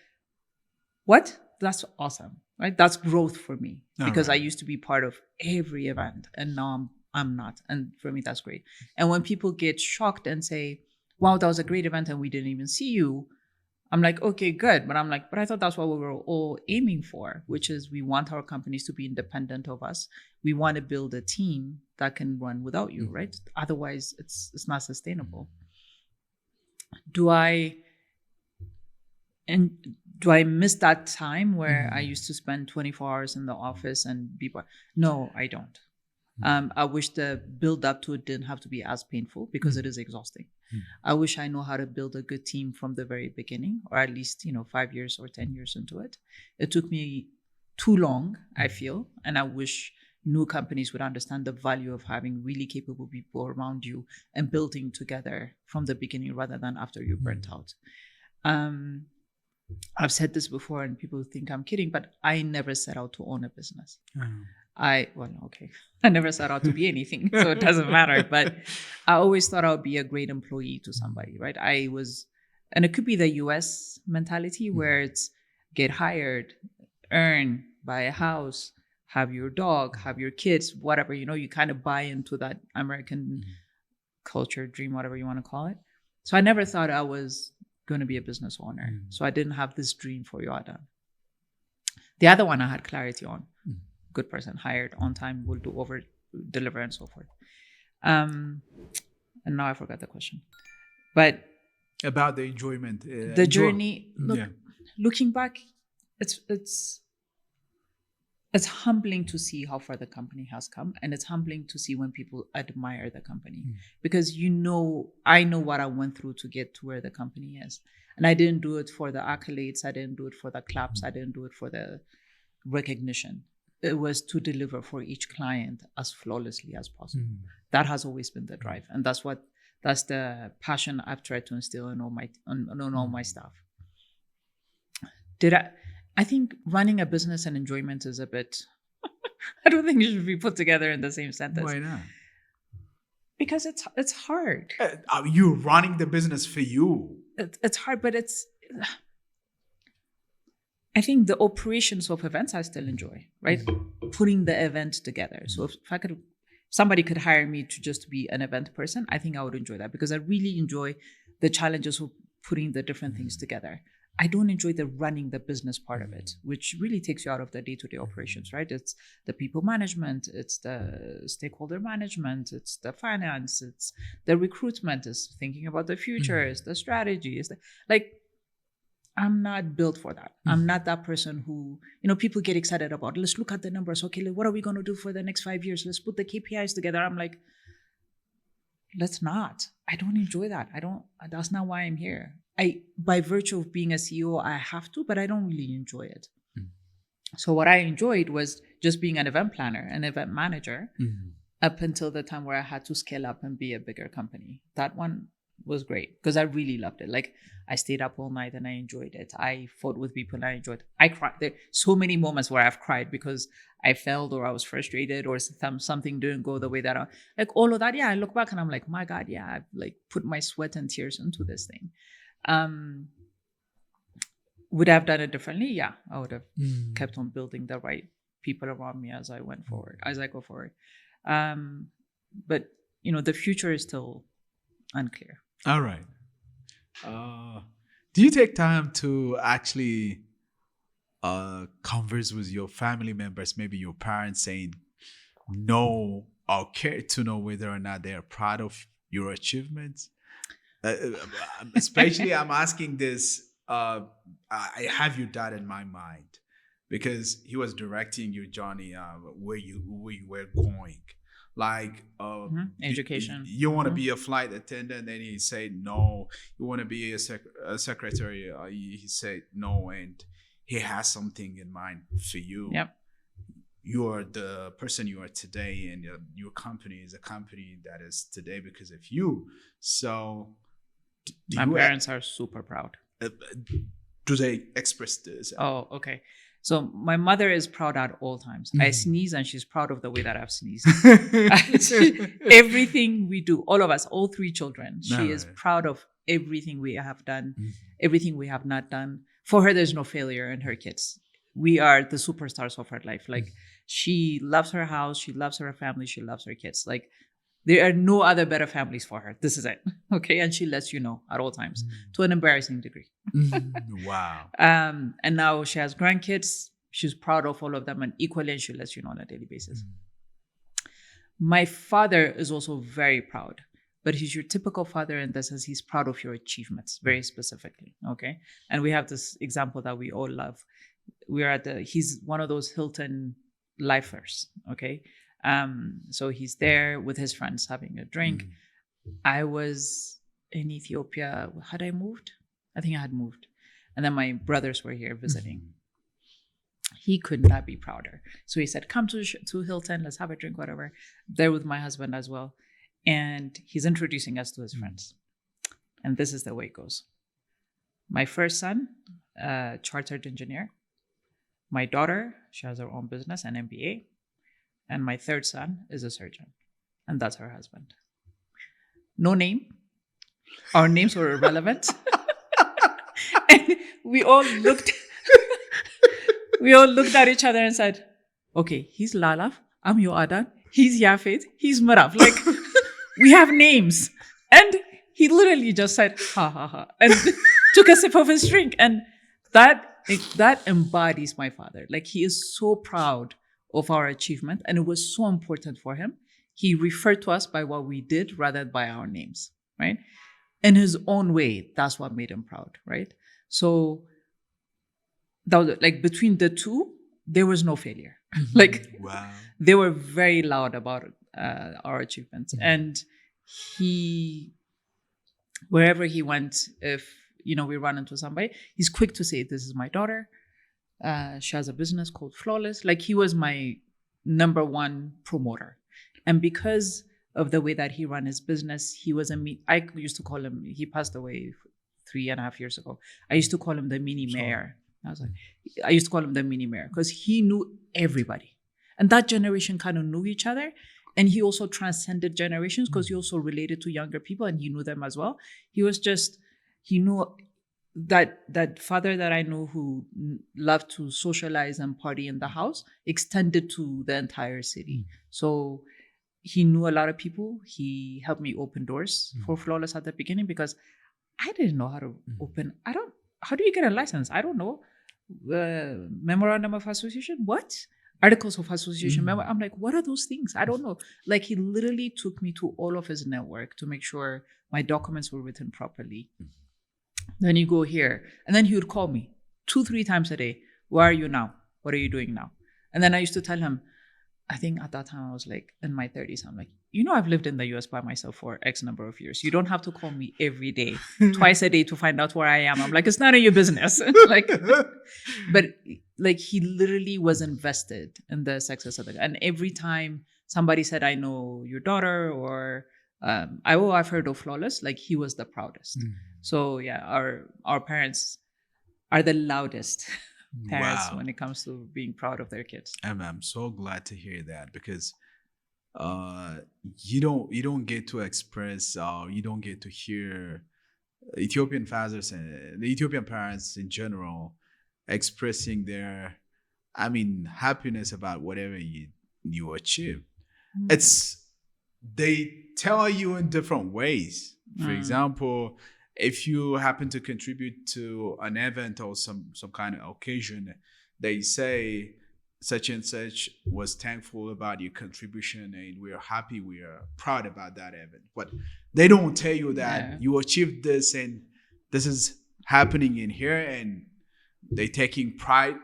What? That's awesome, right? That's growth for me because I used to be part of every event and now I'm not. And for me, that's great. And when people get shocked and say, wow, that was a great event and we didn't even see you, I'm like, okay, good. But I'm like, but I thought that's what we were all aiming for, which is we want our companies to be independent of us. We want to build a team that can run without you, right? Otherwise, it's not sustainable. Do I miss that time where I used to spend 24 hours in the office and be? No, I don't. I wish the build up to it didn't have to be as painful because it is exhausting. I wish I know how to build a good team from the very beginning, or at least 5 years or 10 years into it. It took me too long, I feel, and I wish new companies would understand the value of having really capable people around you and building together from the beginning rather than after you're burnt out. I've said this before and people think I'm kidding, but I never set out to own a business. I never set out to be anything, so it doesn't matter. But I always thought I would be a great employee to somebody, right? And it could be the US mentality where it's get hired, earn, buy a house, have your dog, have your kids, whatever, you kind of buy into that American culture, dream, whatever you want to call it. So I never thought I was going to be a business owner. So I didn't have this dream for Yoadan. The other one I had clarity on. Good person, hired on time, will do over deliver and so forth. And now I forgot the question. But about the enjoyment, the journey. Looking back, it's humbling to see how far the company has come, and it's humbling to see when people admire the company because I know what I went through to get to where the company is, and I didn't do it for the accolades, I didn't do it for the claps, I didn't do it for the recognition. It was to deliver for each client as flawlessly as possible. That has always been the drive, and that's the passion I've tried to instill in all my staff. I think running a business and enjoyment is a bit, I don't think it should be put together in the same sentence. Why not? Because it's hard. You're running the business for you. It's hard, but I think the operations of events I still enjoy, right? Putting the event together. So if somebody could hire me to just be an event person, I think I would enjoy that because I really enjoy the challenges of putting the different things together. I don't enjoy the running the business part of it, which really takes you out of the day-to-day operations, right? It's the people management, it's the stakeholder management, it's the finance, it's the recruitment, it's thinking about the future, it's the strategy, I'm not built for that. I'm not that person who, people get excited about, let's look at the numbers. Okay, what are we going to do for the next 5 years? Let's put the KPIs together. I'm like, let's not. I don't enjoy that. That's not why I'm here. By virtue of being a CEO, I have to, but I don't really enjoy it. So what I enjoyed was just being an event planner, an event manager, up until the time where I had to scale up and be a bigger company. That one was great because I really loved it. I stayed up all night and I enjoyed it. I fought with people and I enjoyed it. I cried. There are so many moments where I've cried because I failed or I was frustrated or something didn't go the way that all of that. Yeah, I look back and I'm like, my God, yeah, I've put my sweat and tears into this thing. Would I have done it differently? Yeah, I would have kept on building the right people around me as I go forward. But the future is still unclear. All right. Do you take time to actually converse with your family members, maybe your parents, saying no or care to know whether or not they are proud of your achievements? Especially, I'm asking this. I have your dad in my mind because he was directing your journey where you were going. Like Education. you want to be a flight attendant, and he said no. You want to be a secretary, he said no, and he has something in mind for you. Yep. You are the person you are today, and your company is a company that is today because of you. So my parents are super proud. Do they express this? Oh, okay. So my mother is proud at all times. I sneeze and she's proud of the way that I've sneezed. Everything we do, all of us, all three children, she is proud of everything we have done, everything we have not done. For her, there's no failure in her kids. We are the superstars of her life. Like she loves her house, she loves her family, she loves her kids. Like there are no other better families for her. This is it. Okay. And she lets you know at all times to an embarrassing degree. Wow. And now she has grandkids. She's proud of all of them, and equally, and she lets you know on a daily basis. My father is also very proud, but he's your typical father in the sense he's proud of your achievements, very specifically. Okay. And we have this example that we all love. He's one of those Hilton lifers. Okay. So he's there with his friends having a drink. I was in Ethiopia. Had I moved? I think I had moved. And then my brothers were here visiting. He could not be prouder. So he said, come to Hilton, let's have a drink, whatever. There with my husband as well. And he's introducing us to his friends. And this is the way it goes. My first son, chartered engineer. My daughter, she has her own business, an MBA. And my third son is a surgeon. And that's her husband. No name. Our names were irrelevant. And we all looked at each other and said, okay, he's Lalaf, I'm Yoadan, he's Yafet, he's Marav. Like, we have names. And he literally just said, ha, ha, ha, and took a sip of his drink. And that embodies my father. Like, he is so proud of our achievement, and it was so important for him. He referred to us by what we did rather than by our names, right? In his own way, that's what made him proud, right? So that was, like, between the two, there was no failure. Like, wow. They were very loud about our achievements. And wherever he went, if, we run into somebody, he's quick to say, this is my daughter. She has a business called Flawless. Like, he was my number one promoter. And because of the way that he ran his business, I used to call him, he passed away 3.5 years ago. I used to call him the mini mayor. I used to call him the mini mayor because he knew everybody. And that generation kind of knew each other. And he also transcended generations because he also related to younger people and he knew them as well. He knew that father that I knew who loved to socialize and party in the house extended to the entire city. So he knew a lot of people. He helped me open doors for Flawless at the beginning because I didn't know how to open. How do you get a license? I don't know. Memorandum of Association? What? Articles of Association. I'm like, what are those things? I don't know. Like, he literally took me to all of his network to make sure my documents were written properly. Then you go here. And then he would call me 2-3 times a day. Where are you now? What are you doing now? And then I used to tell him, I think at that time I was like in my 30s. I'm like, I've lived in the US by myself for X number of years. You don't have to call me every day, twice a day to find out where I am. I'm like, it's none of your business. But he literally was invested in the success of it. And every time somebody said, I know your daughter, or I've heard of Flawless, like, he was the proudest. So yeah, our parents are the loudest parents when it comes to being proud of their kids. I'm so glad to hear that because you don't get to express, you don't get to hear Ethiopian fathers and the Ethiopian parents in general expressing their happiness about whatever you achieve. They tell you in different ways. For example, if you happen to contribute to an event or some kind of occasion, they say such and such was thankful about your contribution, and we are happy, we are proud about that, Evan. But they don't tell you that you achieved this and this is happening in here, and they taking pride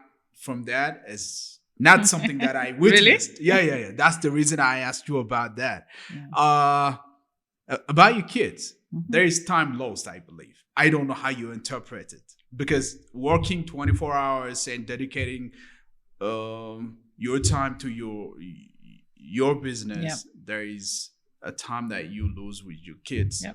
from that as not something that I witnessed. Really? Yeah. That's the reason I asked you about that. About your kids, there is time lost, I believe. I don't know how you interpret it, because working 24 hours and dedicating your time to your business, there is a time that you lose with your kids.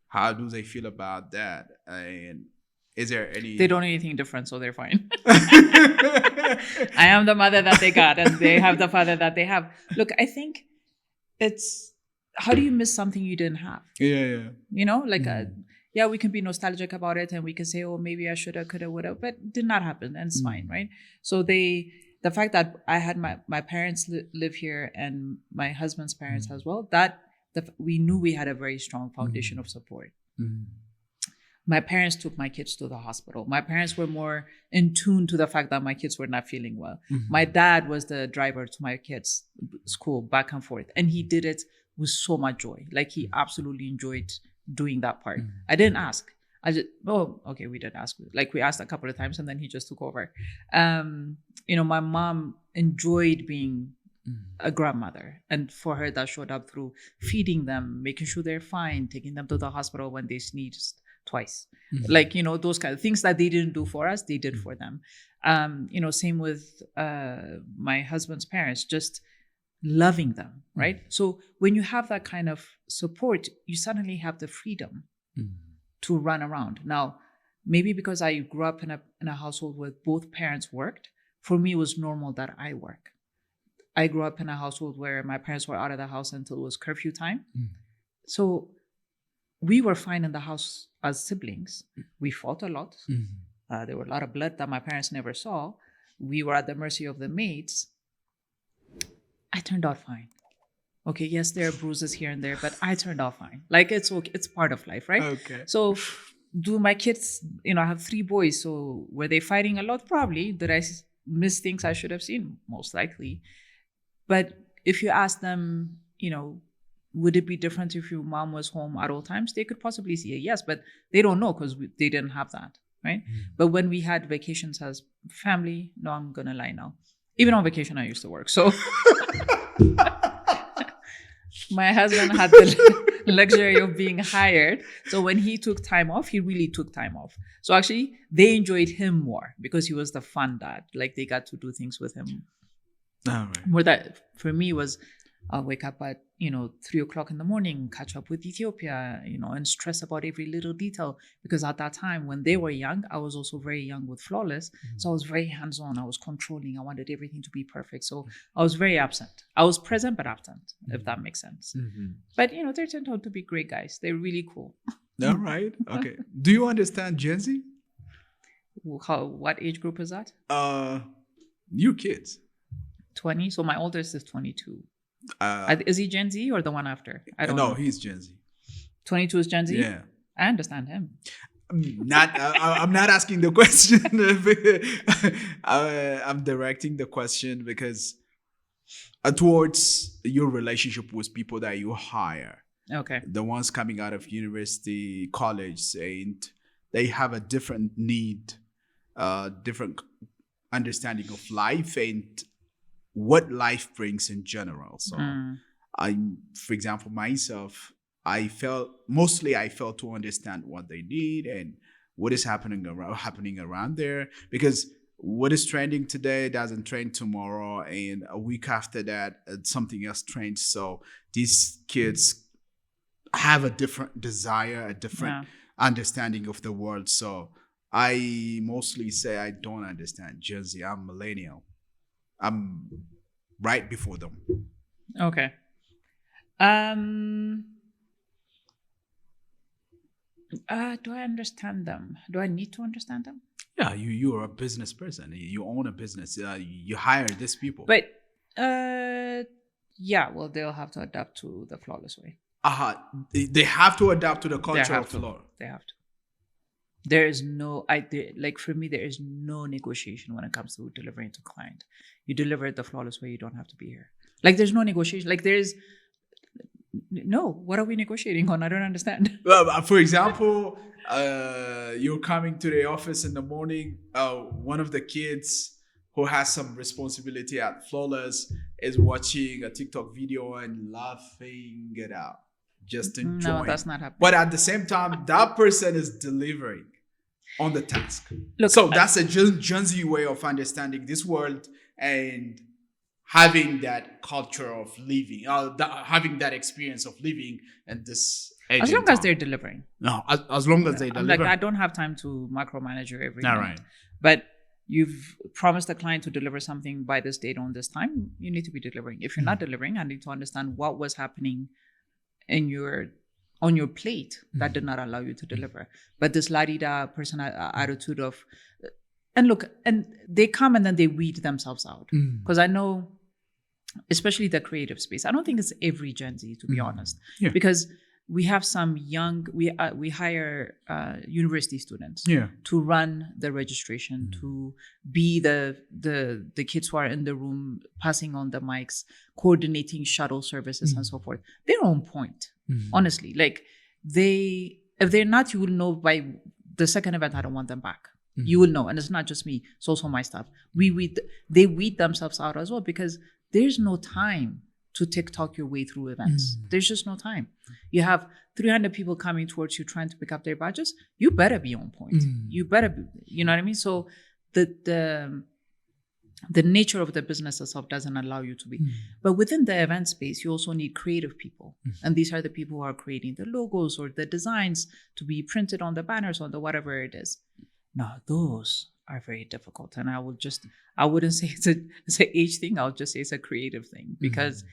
How do they feel about that? And is there any... They don't know anything different, so they're fine. I am the mother that they got, and they have the father that they have. Look, I think it's, how do you miss something you didn't have? Yeah. You know, like, we can be nostalgic about it, and we can say, oh, maybe I shoulda, coulda, woulda, but it did not happen, and it's fine, right? So the fact that I had my parents live here and my husband's parents as well, we knew we had a very strong foundation of support. My parents took my kids to the hospital. My parents were more in tune to the fact that my kids were not feeling well. My dad was the driver to my kids' school back and forth. And he did it with so much joy. Like, he absolutely enjoyed doing that part. I didn't ask. We did ask. Like, we asked a couple of times, and then he just took over. My mom enjoyed being a grandmother, and for her that showed up through feeding them, making sure they're fine, taking them to the hospital when they sneezed twice. Like, those kind of things that they didn't do for us, they did for them. Same with my husband's parents, just loving them, right? So when you have that kind of support, you suddenly have the freedom to run around. Now, maybe because I grew up in a household where both parents worked, for me it was normal that I work. I grew up in a household where my parents were out of the house until it was curfew time. So we were fine in the house as siblings. We fought a lot. There were a lot of blood that my parents never saw. We were at the mercy of the maids. I turned out fine. Okay, yes, there are bruises here and there, but I turned out fine. Like, it's okay. It's part of life, right? Okay. So do my kids, I have 3 boys. So were they fighting a lot? Probably. Did I miss things I should have seen? Most likely. But if you ask them, would it be different if your mom was home at all times? They could possibly say yes, but they don't know because they didn't have that, right? But when we had vacations as family, no, I'm going to lie now. Even on vacation, I used to work. So my husband had the luxury of being hired. So when he took time off, he really took time off. So actually, they enjoyed him more because he was the fun dad. Like, they got to do things with him. All right. More that for me was, I'll wake up at 3:00 in the morning, catch up with Ethiopia, and stress about every little detail, because at that time when they were young, I was also very young with Flawless. So I was very hands-on. I was controlling. I wanted everything to be perfect. So I was very absent. I was present but absent, if that makes sense. But they turned out to be great guys. They're really cool. All right. Okay. Do you understand Gen Z? What age group is that? Your kids. 20. So my oldest is 22. Is he Gen Z or the one after? I don't know. No, he's Gen Z. 22 is Gen Z? Yeah. I understand him. I'm not asking the question. I'm directing the question because towards your relationship with people that you hire. Okay. The ones coming out of university, college, and they have a different need, different understanding of life and what life brings in general. So for example, myself, I failed to understand what they need and what is happening around there, because what is trending today doesn't trend tomorrow, and a week after that something else trends. So these kids have a different desire, a different understanding of the world. So I mostly say I don't understand Gen Z. I'm millennial. I'm right before them. Okay. Do I understand them? Do I need to understand them? Yeah, you're a business person. You own a business. You hire these people. But well, they'll have to adapt to the Flawless way. They have to adapt to the culture of Flawless. They have to. There is no, like for me, there is no negotiation when it comes to delivering to client. You deliver it the flawless way, you don't have to be here. Like there's no negotiation. Like no, what are we negotiating on? I don't understand. Well, for example, you're coming to the office in the morning. One of the kids who has some responsibility at Flawless is watching a TikTok video and laughing it out, just enjoying. No, that's not happening. But at the same time, that person is delivering on the task. Look, so that's a Gen Z way of understanding this world and having that culture of living, having that experience of living and this. As long as they're delivering. No, as long as they deliver. Like I don't have time to micromanage you every All night. right. But you've promised the client to deliver something by this date on this time. You need to be delivering. If you're not delivering, I need to understand what was happening on your plate that did not allow you to deliver. But this la-di-da person attitude of, and look, and they come and then they weed themselves out. Because I know, especially the creative space, I don't think it's every Gen Z, to be honest. Yeah. Because we have some young, we hire university students to run the registration, to be the kids who are in the room, passing on the mics, coordinating shuttle services and so forth. They're on point, honestly. Like if they're not, you will know by the second event, I don't want them back. You will know. And it's not just me, it's also my staff. They weed themselves out as well because there's no time to TikTok your way through events. There's just no time. You have 300 people coming towards you trying to pick up their badges. You better be on point. You better be, you know what I mean? So the nature of the business itself doesn't allow you to be. But within the event space, you also need creative people. And these are the people who are creating the logos or the designs to be printed on the banners or the whatever it is. Now, those are very difficult. And I wouldn't say it's an age thing. I'll just say it's a creative thing because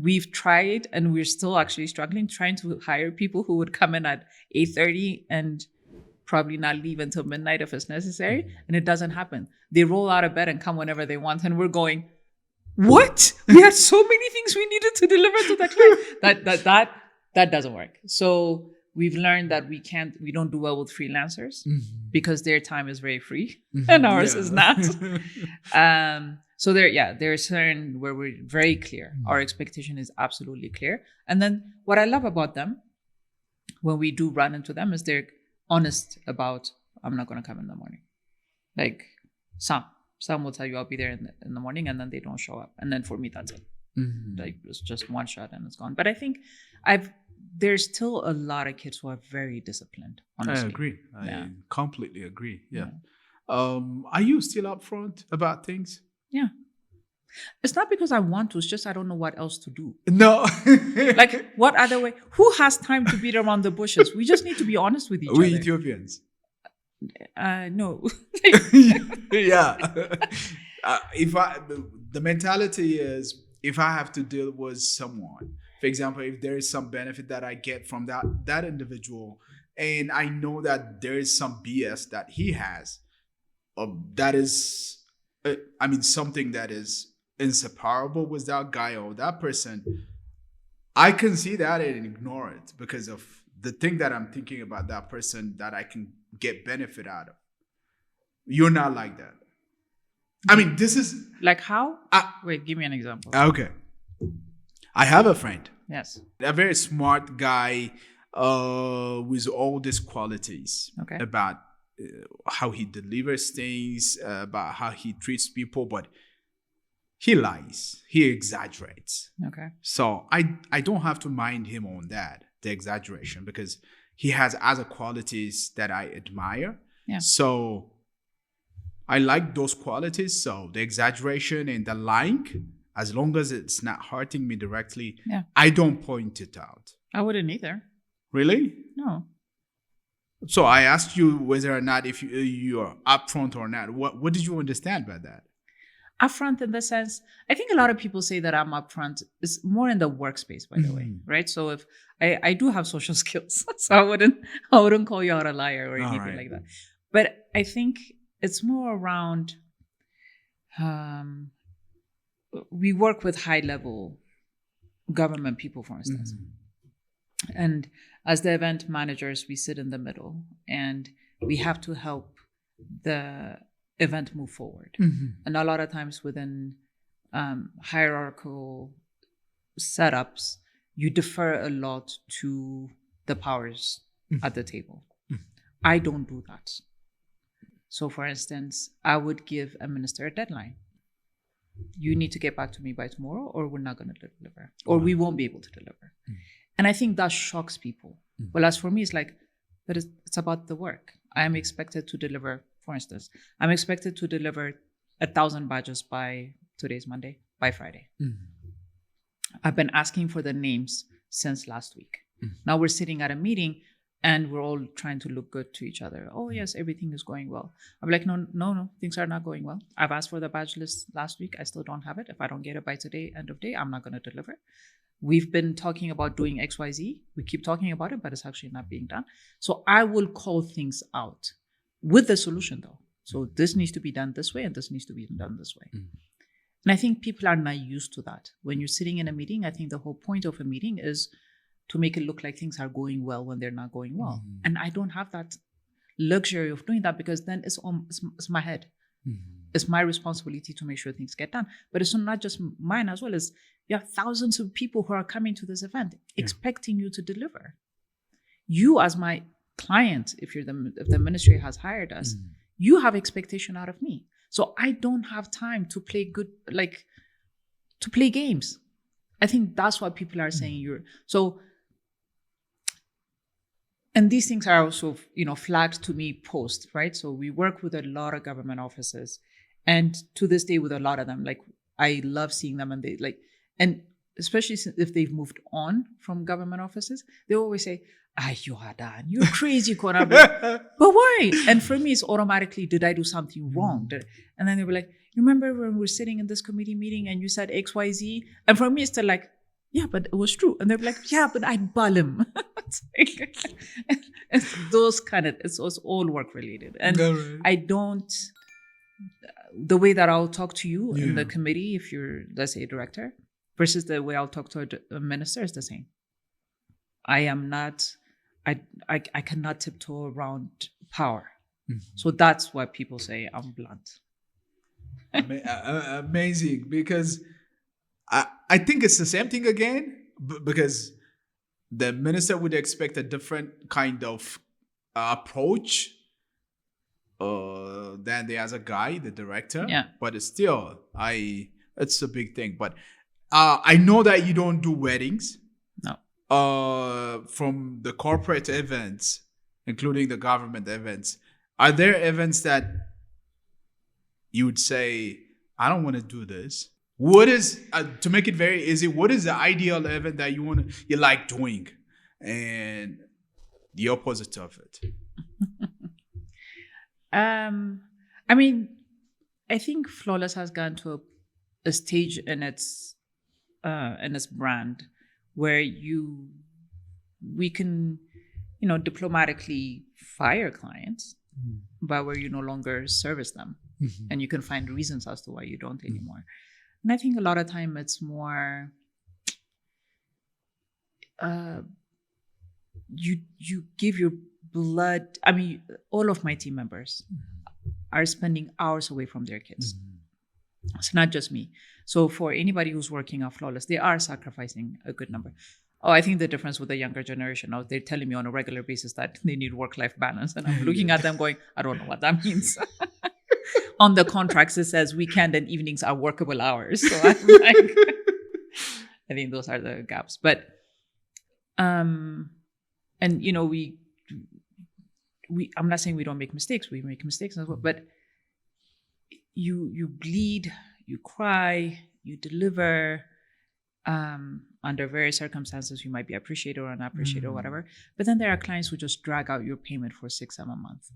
we've tried and we're still actually struggling trying to hire people who would come in at 8:30 and probably not leave until midnight if it's necessary. And it doesn't happen. They roll out of bed and come whenever they want. And we're going, what? We had so many things we needed to deliver to the client. That doesn't work. So we've learned that we don't do well with freelancers because their time is very free and ours is not. So there's certain where we're very clear. Our expectation is absolutely clear. And then what I love about them when we do run into them is they're honest about, I'm not going to come in the morning. Like some will tell you I'll be there in the morning and then they don't show up. And then for me, that's it. Like it's just one shot and it's gone. But I think there's still a lot of kids who are very disciplined. Honestly. I agree. I completely agree. Yeah. Are you still upfront about things? Yeah. It's not because I want to. It's just I don't know what else to do. No. Like what other way? Who has time to beat around the bushes? We just need to be honest with each other. We Ethiopians. No. Yeah. The mentality is if I have to deal with someone, for example, if there is some benefit that I get from that individual, and I know that there is some BS that he has, that is, something that is inseparable with that guy or that person, I can see that and ignore it because of the thing that I'm thinking about that person that I can get benefit out of. You're not like that. This is... Like how? Wait, give me an example. Okay. I have a friend. Yes. A very smart guy with all these qualities about how he delivers things, about how he treats people, but he lies. He exaggerates. Okay. So I don't have to mind him on that, the exaggeration, because he has other qualities that I admire. Yeah. So I like those qualities. So the exaggeration and the lying, as long as it's not hurting me directly, I don't point it out. I wouldn't either. Really? No. So I asked you whether or not if you're upfront or not. What did you understand by that? Upfront in the sense, I think a lot of people say that I'm upfront. It's more in the workspace, by the way, right? So if I do have social skills, so I wouldn't call you out a liar or anything like that. But I think it's more around. We work with high-level government people, for instance. And as the event managers, we sit in the middle and we have to help the event move forward. And a lot of times within hierarchical setups, you defer a lot to the powers at the table. I don't do that. So for instance, I would give a minister a deadline. You need to get back to me by tomorrow, or we're not going to deliver, or we won't be able to deliver. And I think that shocks people. Well, as for me, it's like, but it's about the work. I am expected to deliver, for instance, I'm expected to deliver 1,000 badges by today's Monday, by Friday. I've been asking for the names since last week. Now we're sitting at a meeting and we're all trying to look good to each other. Oh, yes, everything is going well. I'm like, no, things are not going well. I've asked for the badge list last week. I still don't have it. If I don't get it by today, end of day, I'm not going to deliver. We've been talking about doing XYZ. We keep talking about it, but it's actually not being done. So I will call things out with the solution, though. So this needs to be done this way, and this needs to be done this way. And I think people are not used to that. When you're sitting in a meeting, I think the whole point of a meeting is to make it look like things are going well when they're not going well. And I don't have that luxury of doing that, because then it's my head. It's my responsibility to make sure things get done. But it's not just mine as well. As you have thousands of people who are coming to this event expecting you to deliver. You as my client, if the ministry has hired us, you have expectation out of me. So I don't have time to play to play games. I think that's what people are saying. And these things are also, flagged to me post, right? So we work with a lot of government offices, and to this day with a lot of them, like I love seeing them, and and especially if they've moved on from government offices, they always say, Yoadan, you're crazy, Kona. But why? And for me, it's automatically, did I do something wrong? And then they were like, you remember when we were sitting in this committee meeting and you said XYZ? And for me, it's still like, yeah, but it was true. And they're like, yeah, but I'd ball him. It's those it's all work related. And I don't, the way that I'll talk to you in the committee, if you're, let's say, a director, versus the way I'll talk to a minister is the same. I am not, I cannot tiptoe around power. So that's why people say I'm blunt. Amazing, because I think it's the same thing again, because the minister would expect a different kind of approach than the other guy, the director. Yeah. But it's still, it's a big thing. But I know that you don't do weddings. No. From the corporate events, including the government events, are there events that you would say, I don't want to do this? What is, to make it very easy, what is the ideal event that you like doing, and the opposite of it? I mean, I think Flawless has gone to a stage in its brand where we can, diplomatically fire clients, but where you no longer service them, and you can find reasons as to why you don't anymore. And I think a lot of time it's more, you give your blood. I mean, all of my team members are spending hours away from their kids. It's not just me. So for anybody who's working at Flawless, they are sacrificing a good number. Oh, I think the difference with the younger generation now, they're telling me on a regular basis that they need work-life balance. And I'm looking at them going, I don't know what that means. On the contracts, it says weekend and evenings are workable hours. So I'm like, I think those are the gaps. But, and I'm not saying we don't make mistakes. We make mistakes as well. But you bleed, you cry, you deliver. Under various circumstances, you might be appreciated or unappreciated or whatever. But then there are clients who just drag out your payment for 6-7 months.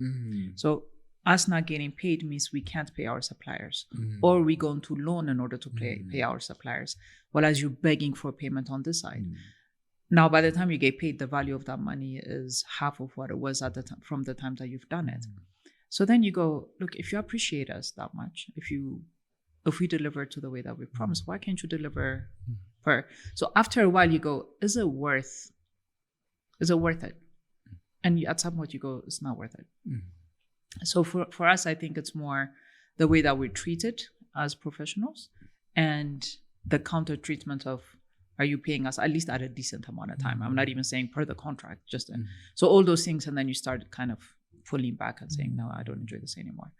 So us not getting paid means we can't pay our suppliers, or we go into loan in order to pay our suppliers. Well, as you're begging for payment on this side. Now, by the time you get paid, the value of that money is half of what it was at the time, from the time that you've done it. So then you go, look, if you appreciate us that much, if we deliver to the way that we promised, why can't you deliver per? So after a while you go, is it worth it? And at some point you go, it's not worth it. So for us, I think it's more the way that we're treated as professionals and the counter treatment of, are you paying us at least at a decent amount of time? I'm not even saying per the contract, just in. So all those things, and then you start kind of pulling back and saying, no, I don't enjoy this anymore.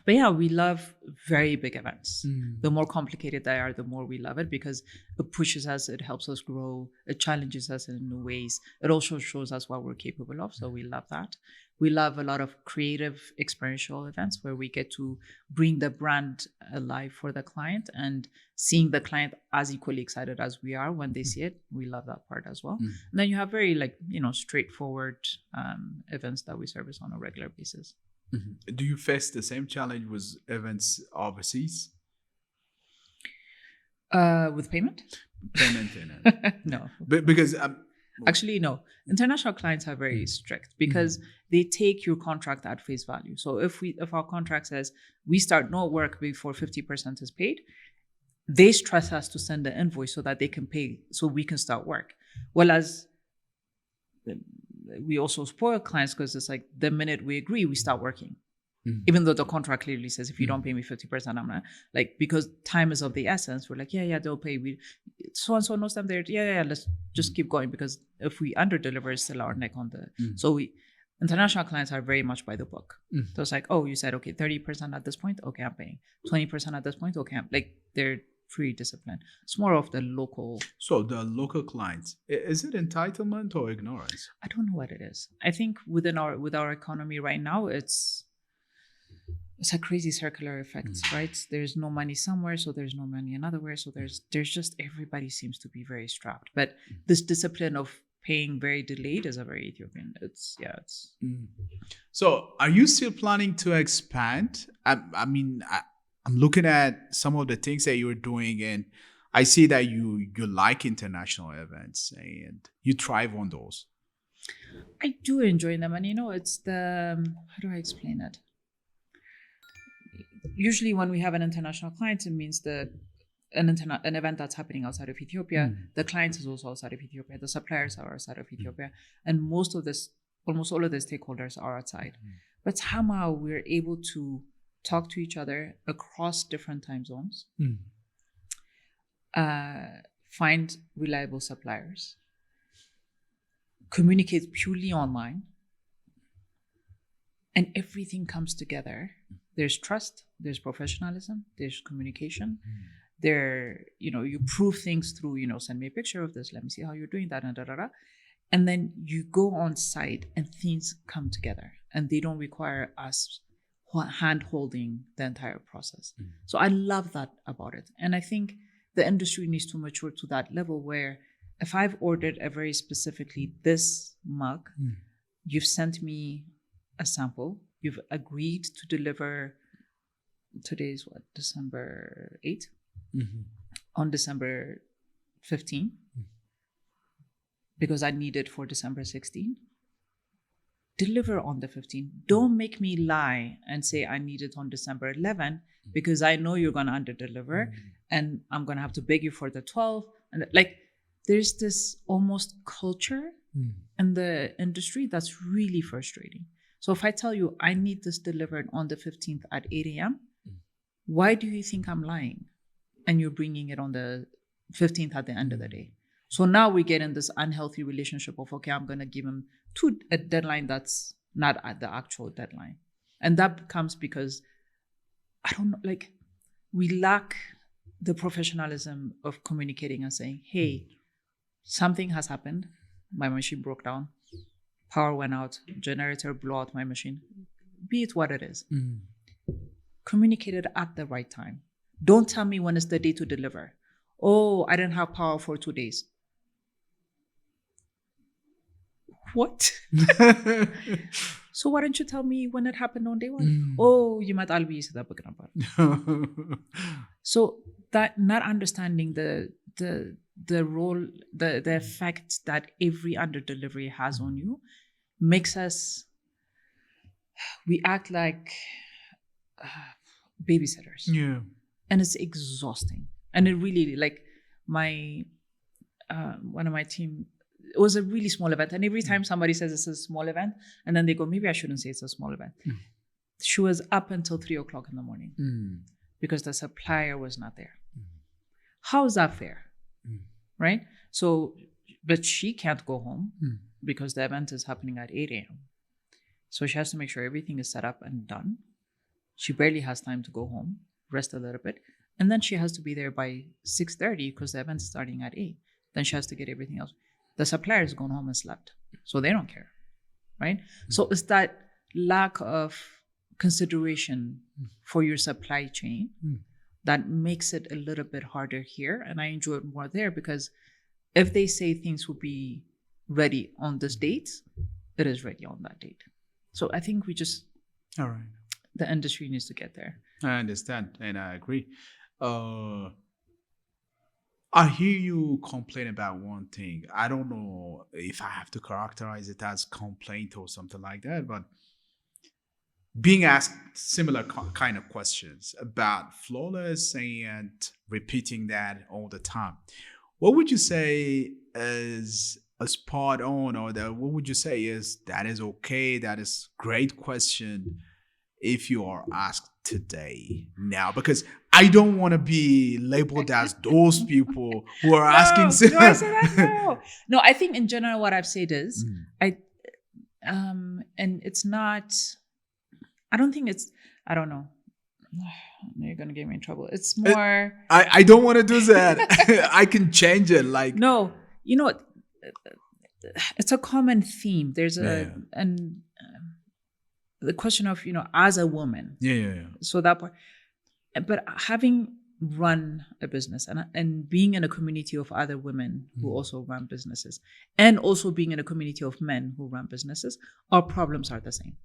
But yeah, we love very big events. The more complicated they are, the more we love it, because it pushes us, it helps us grow, it challenges us in new ways. It also shows us what we're capable of. So we love that. We love a lot of creative experiential events where we get to bring the brand alive for the client, and seeing the client as equally excited as we are when they see it. We love that part as well. And then you have very straightforward events that we service on a regular basis. Do you face the same challenge with events overseas? With payment? No. Because actually, no. International clients are very strict because they take your contract at face value. So if our contract says we start no work before 50% is paid, they stress us to send the invoice so that they can pay, so we can start work. Well, as we also spoil clients because it's like the minute we agree, we start working. Even though the contract clearly says, if you don't pay me 50%, I'm not, because time is of the essence. We're like, yeah, they'll pay. So-and-so knows them there. Yeah, let's just keep going, because if we under-deliver, it's still our neck on the... So international clients are very much by the book. So it's like, oh, you said, okay, 30% at this point, okay, I'm paying. 20% at this point, okay, they're pretty disciplined. It's more of the local... So the local clients, is it entitlement or ignorance? I don't know what it is. I think with our economy right now, it's a crazy circular effect, right? There's no money somewhere, so there's no money another. So there's just, everybody seems to be very strapped. But this discipline of paying very delayed is a very Ethiopian. So are you still planning to expand? I mean, I'm looking at some of the things that you're doing, and I see that you like international events and you thrive on those. I do enjoy them, and it's the, how do I explain it? Usually when we have an international client, it means that an event that's happening outside of Ethiopia, the client is also outside of Ethiopia, the suppliers are outside of Ethiopia, and almost all of the stakeholders are outside. But somehow we're able to talk to each other across different time zones, find reliable suppliers, communicate purely online, and everything comes together. There's trust, there's professionalism, there's communication. You prove things through, send me a picture of this, let me see how you're doing that, and then you go on site and things come together, and they don't require us hand holding the entire process. So I love that about it. And I think the industry needs to mature to that level where if I've ordered a very specifically this mug, you've sent me a sample, you've agreed to deliver, today's December 8th? On December 15, because I need it for December 16. Deliver on the 15th. Don't make me lie and say I need it on December 11, because I know you're going to under-deliver and I'm going to have to beg you for the 12th. And there's this almost culture in the industry that's really frustrating. So if I tell you I need this delivered on the 15th at 8 a.m., why do you think I'm lying? And you're bringing it on the 15th at the end of the day. So now we get in this unhealthy relationship of, okay, I'm going to give him a deadline that's not at the actual deadline. And that comes because, I don't know, we lack the professionalism of communicating and saying, hey, something has happened. My machine broke down. Power went out. Generator blew out my machine. Be it what it is. Communicate it at the right time. Don't tell me when it's the day to deliver. Oh, I didn't have power for 2 days. What? So why don't you tell me when it happened on day one? Oh, you might all be So that not understanding the role, the effect that every under delivery has on you makes us, we act like babysitters. Yeah. And it's exhausting. And it really, one of my team it was a really small event. And every time somebody says it's a small event, and then they go, maybe I shouldn't say it's a small event. She was up until 3:00 in the morning because the supplier was not there. How is that fair? Right? So, but she can't go home because the event is happening at 8 a.m. So she has to make sure everything is set up and done. She barely has time to go home, rest a little bit. And then she has to be there by 6:30 because the event's starting at 8. Then she has to get everything else. The supplier has gone home and slept. So they don't care, right? So it's that lack of consideration for your supply chain that makes it a little bit harder here. And I enjoy it more there because if they say things will be ready on this date, it is ready on that date. So I think we just, All right. the industry needs to get there. I understand, and I agree. I hear you complain about one thing. I don't know if I have to characterize it as complaint or something like that, but being asked similar kind of questions about flawless and repeating that all the time. What would you say is a spot on, or what would you say is that is okay? That is great question if you are asked today now, because I don't want to be labeled as those people who are asking. Do I say that? No, I think in general what I've said is and it's not. I don't think it's. I don't know. You're gonna get me in trouble. It's more. I don't want to do that. I can change it. Like no, you know, it's a common theme. There's and the question of as a woman. Yeah. So that part, but having run a business and being in a community of other women who also run businesses, and also being in a community of men who run businesses, our problems are the same.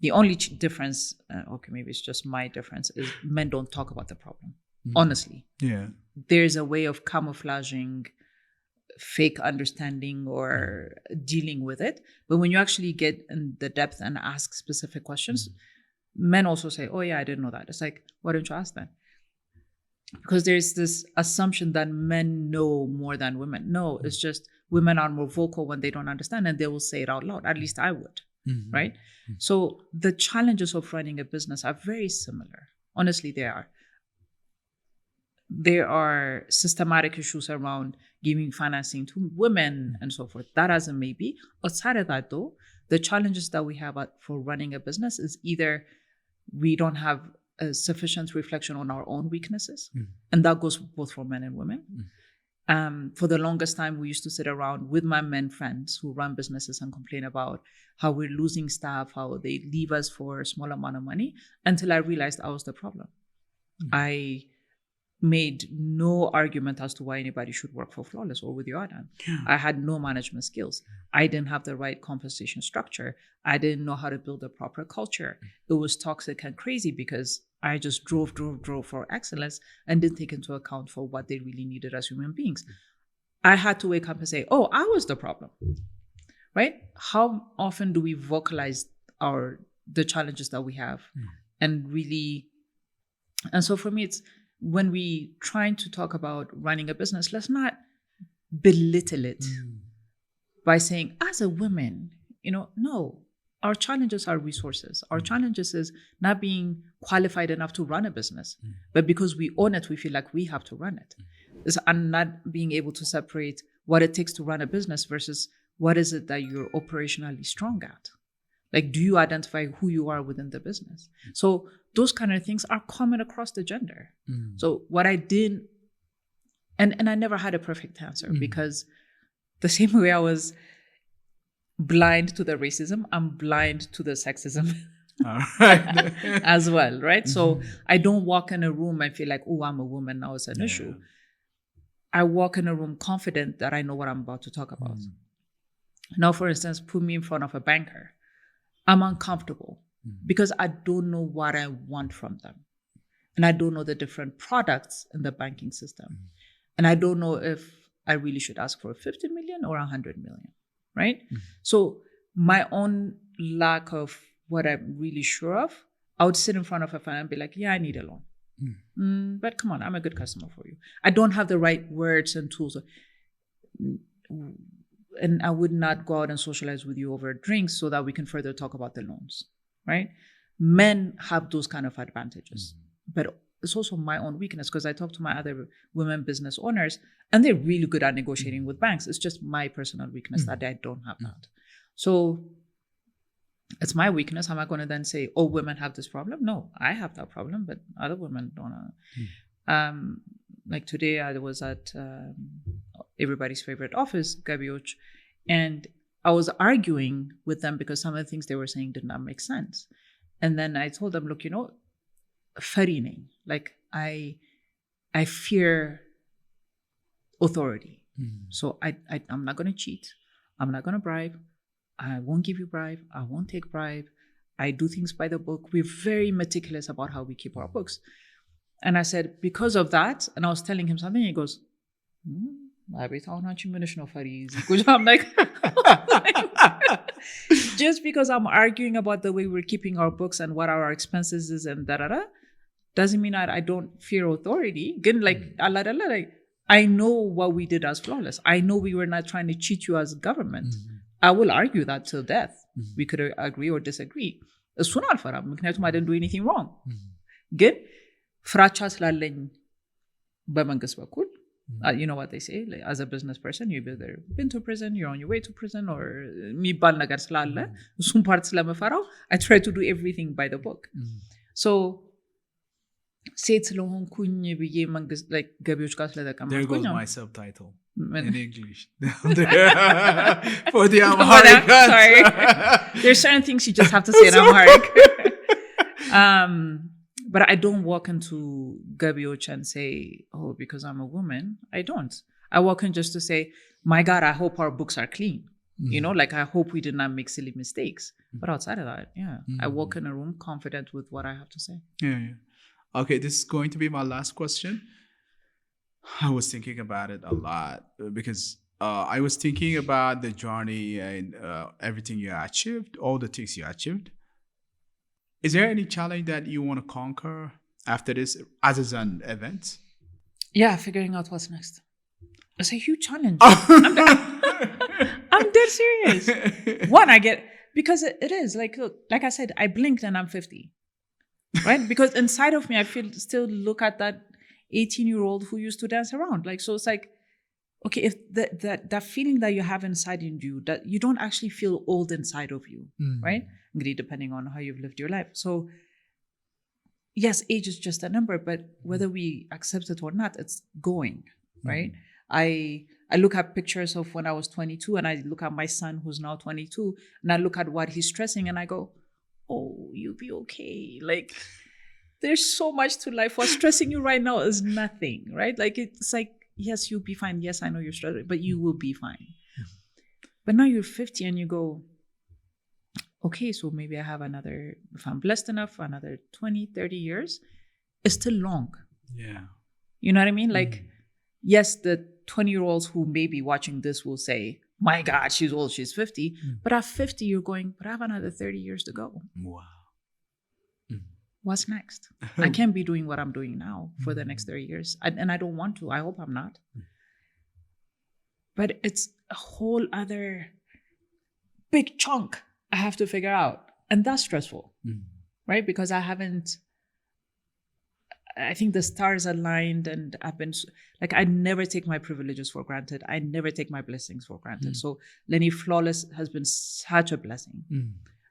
The only difference, okay, maybe it's just my difference, is men don't talk about the problem. Honestly. Yeah. There's a way of camouflaging fake understanding or dealing with it. But when you actually get in the depth and ask specific questions, men also say, oh yeah, I didn't know that. It's like, why don't you ask that? Because there's this assumption that men know more than women. No, it's just women are more vocal when they don't understand, and they will say it out loud. At least I would. Right? So the challenges of running a business are very similar. Honestly, they are. There are systematic issues around giving financing to women and so forth. That as a maybe. Outside of that, though, the challenges that we have for running a business is either we don't have a sufficient reflection on our own weaknesses, and that goes both for men and women. For the longest time, we used to sit around with my men friends who run businesses and complain about how we're losing staff, how they leave us for a small amount of money, until I realized I was the problem. I made no argument as to why anybody should work for Flawless or with Yoadan. I had no management skills. I didn't have the right compensation structure. I didn't know how to build a proper culture. It was toxic and crazy because I just drove for excellence and didn't take into account for what they really needed as human beings. I had to wake up and say, oh, I was the problem, right? How often do we vocalize the challenges that we have and really, and so for me, it's when we trying to talk about running a business, let's not belittle it by saying, as a woman, no. Our challenges are resources. Our challenges is not being qualified enough to run a business, but because we own it, we feel like we have to run it. And not being able to separate what it takes to run a business versus what is it that you're operationally strong at. Like, do you identify who you are within the business? So those kind of things are common across the gender. So what I did, and I never had a perfect answer because the same way I was blind to the racism, I'm blind to the sexism as well, right? So I don't walk in a room and feel like, oh, I'm a woman, now it's an issue. I walk in a room confident that I know what I'm about to talk about. Now, for instance, put me in front of a banker. I'm uncomfortable because I don't know what I want from them. And I don't know the different products in the banking system. And I don't know if I really should ask for 50 million or 100 million. Right? So my own lack of what I'm really sure of, I would sit in front of a fan and be like, yeah, I need a loan. But come on, I'm a good customer for you. I don't have the right words and tools. and I would not go out and socialize with you over drinks so that we can further talk about the loans, right? Men have those kind of advantages, but it's also my own weakness because I talk to my other women business owners and they're really good at negotiating with banks. It's just my personal weakness that I don't have that. So it's my weakness. Am I going to then say, oh, women have this problem? No, I have that problem, but other women don't. Like today I was at everybody's favorite office, Gabioch, and I was arguing with them because some of the things they were saying did not make sense. And then I told them, look, farine, like I fear authority. So I'm not going to cheat. I'm not going to bribe. I won't give you bribe. I won't take bribe. I do things by the book. We're very meticulous about how we keep our books. And I said, because of that, and I was telling him something, he goes, I'm like, just because I'm arguing about the way we're keeping our books and what our expenses is and doesn't mean I don't fear authority. Again, like, I know what we did as flawless. I know we were not trying to cheat you as government. I will argue that till death. We could agree or disagree. እሱን አልፈራም ምክንያቱም I didn't do anything wrong. ግን ፍራቻ ስላለኝ በመንግስት በኩል you know what they say, like, as a business person you've either been to prison, you're on your way to prison or የሚባል ነገር ስላለ እሱን ፓርት ስለመፈራው I try to do everything by the book. So ሴት ስለሆንኩኝ ብዬ መንግስት like ገቢዎች ጋር ስለተቀመጥኩኝ there goes my subtitle in English for the Amharic. Sorry. There's certain things you just have to say in Amharic. But I don't walk into Gabioch and say, oh, because I'm a woman. I don't. I walk in just to say, my God, I hope our books are clean. Like I hope we did not make silly mistakes. But outside of that, I walk in a room confident with what I have to say. Yeah. Okay, this is going to be my last question. I was thinking about it a lot because I was thinking about the journey and everything you achieved, all the things you achieved. Is there any challenge that you want to conquer after this other than events? Yeah, figuring out what's next. It's a huge challenge. I'm dead serious. One, because it is like, look, like I said, I blinked and I'm 50. Right? Because inside of me, I still look at that 18-year-old who used to dance around. Like, so it's like, okay, if that feeling that you have inside in you, that you don't actually feel old inside of you, right? Depending on how you've lived your life. So yes, age is just a number, but whether we accept it or not, it's going, right? I look at pictures of when I was 22 and I look at my son who's now 22 and I look at what he's stressing and I go, oh, you'll be okay. Like, there's so much to life. What's stressing you right now is nothing, right? Like, it's like, yes, you'll be fine. Yes, I know you're struggling, but you will be fine. But now you're 50 and you go, okay, so maybe I have another, if I'm blessed enough, another 20, 30 years. It's still long. Yeah. You know what I mean? Like, yes, the 20-year-olds who may be watching this will say, my God, she's old, she's 50. But at 50, you're going, but I have another 30 years to go. Wow. What's next? I can't be doing what I'm doing now for the next 30 years. And I don't want to. I hope I'm not. But it's a whole other big chunk I have to figure out. And that's stressful, right? Because I think the stars aligned and I've been, like, I never take my privileges for granted. I never take my blessings for granted. So Lenny Flawless has been such a blessing.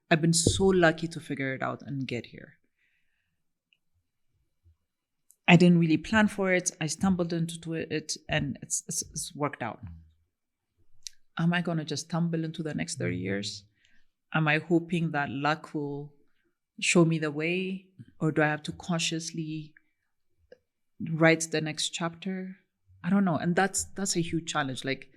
I've been so lucky to figure it out and get here. I didn't really plan for it. I stumbled into it and it's worked out. Am I going to just stumble into the next 30 years? Am I hoping that luck will show me the way? Or do I have to consciously write the next chapter? I don't know. And that's a huge challenge. Like,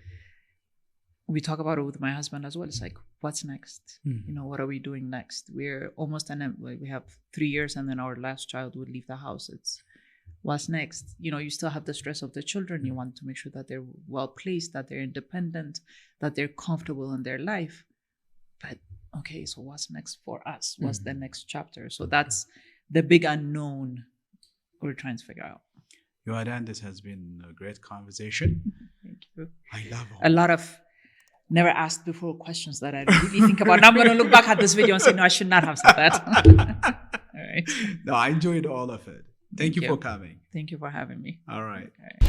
we talk about it with my husband as well. It's like, what's next? What are we doing next? We're almost we have 3 years and then our last child would leave the house. It's what's next? You still have the stress of the children. You want to make sure that they're well placed, that they're independent, that they're comfortable in their life. But okay, so what's next for us? What's the next chapter? So that's the big unknown we're trying to figure out. Yoadan, this has been a great conversation. Thank you. I love a lot of never asked before questions that I really think about. Now I'm going to look back at this video and say, no, I should not have said that. All right. No, I enjoyed all of it. Thank you for coming. Thank you for having me. All right. Okay.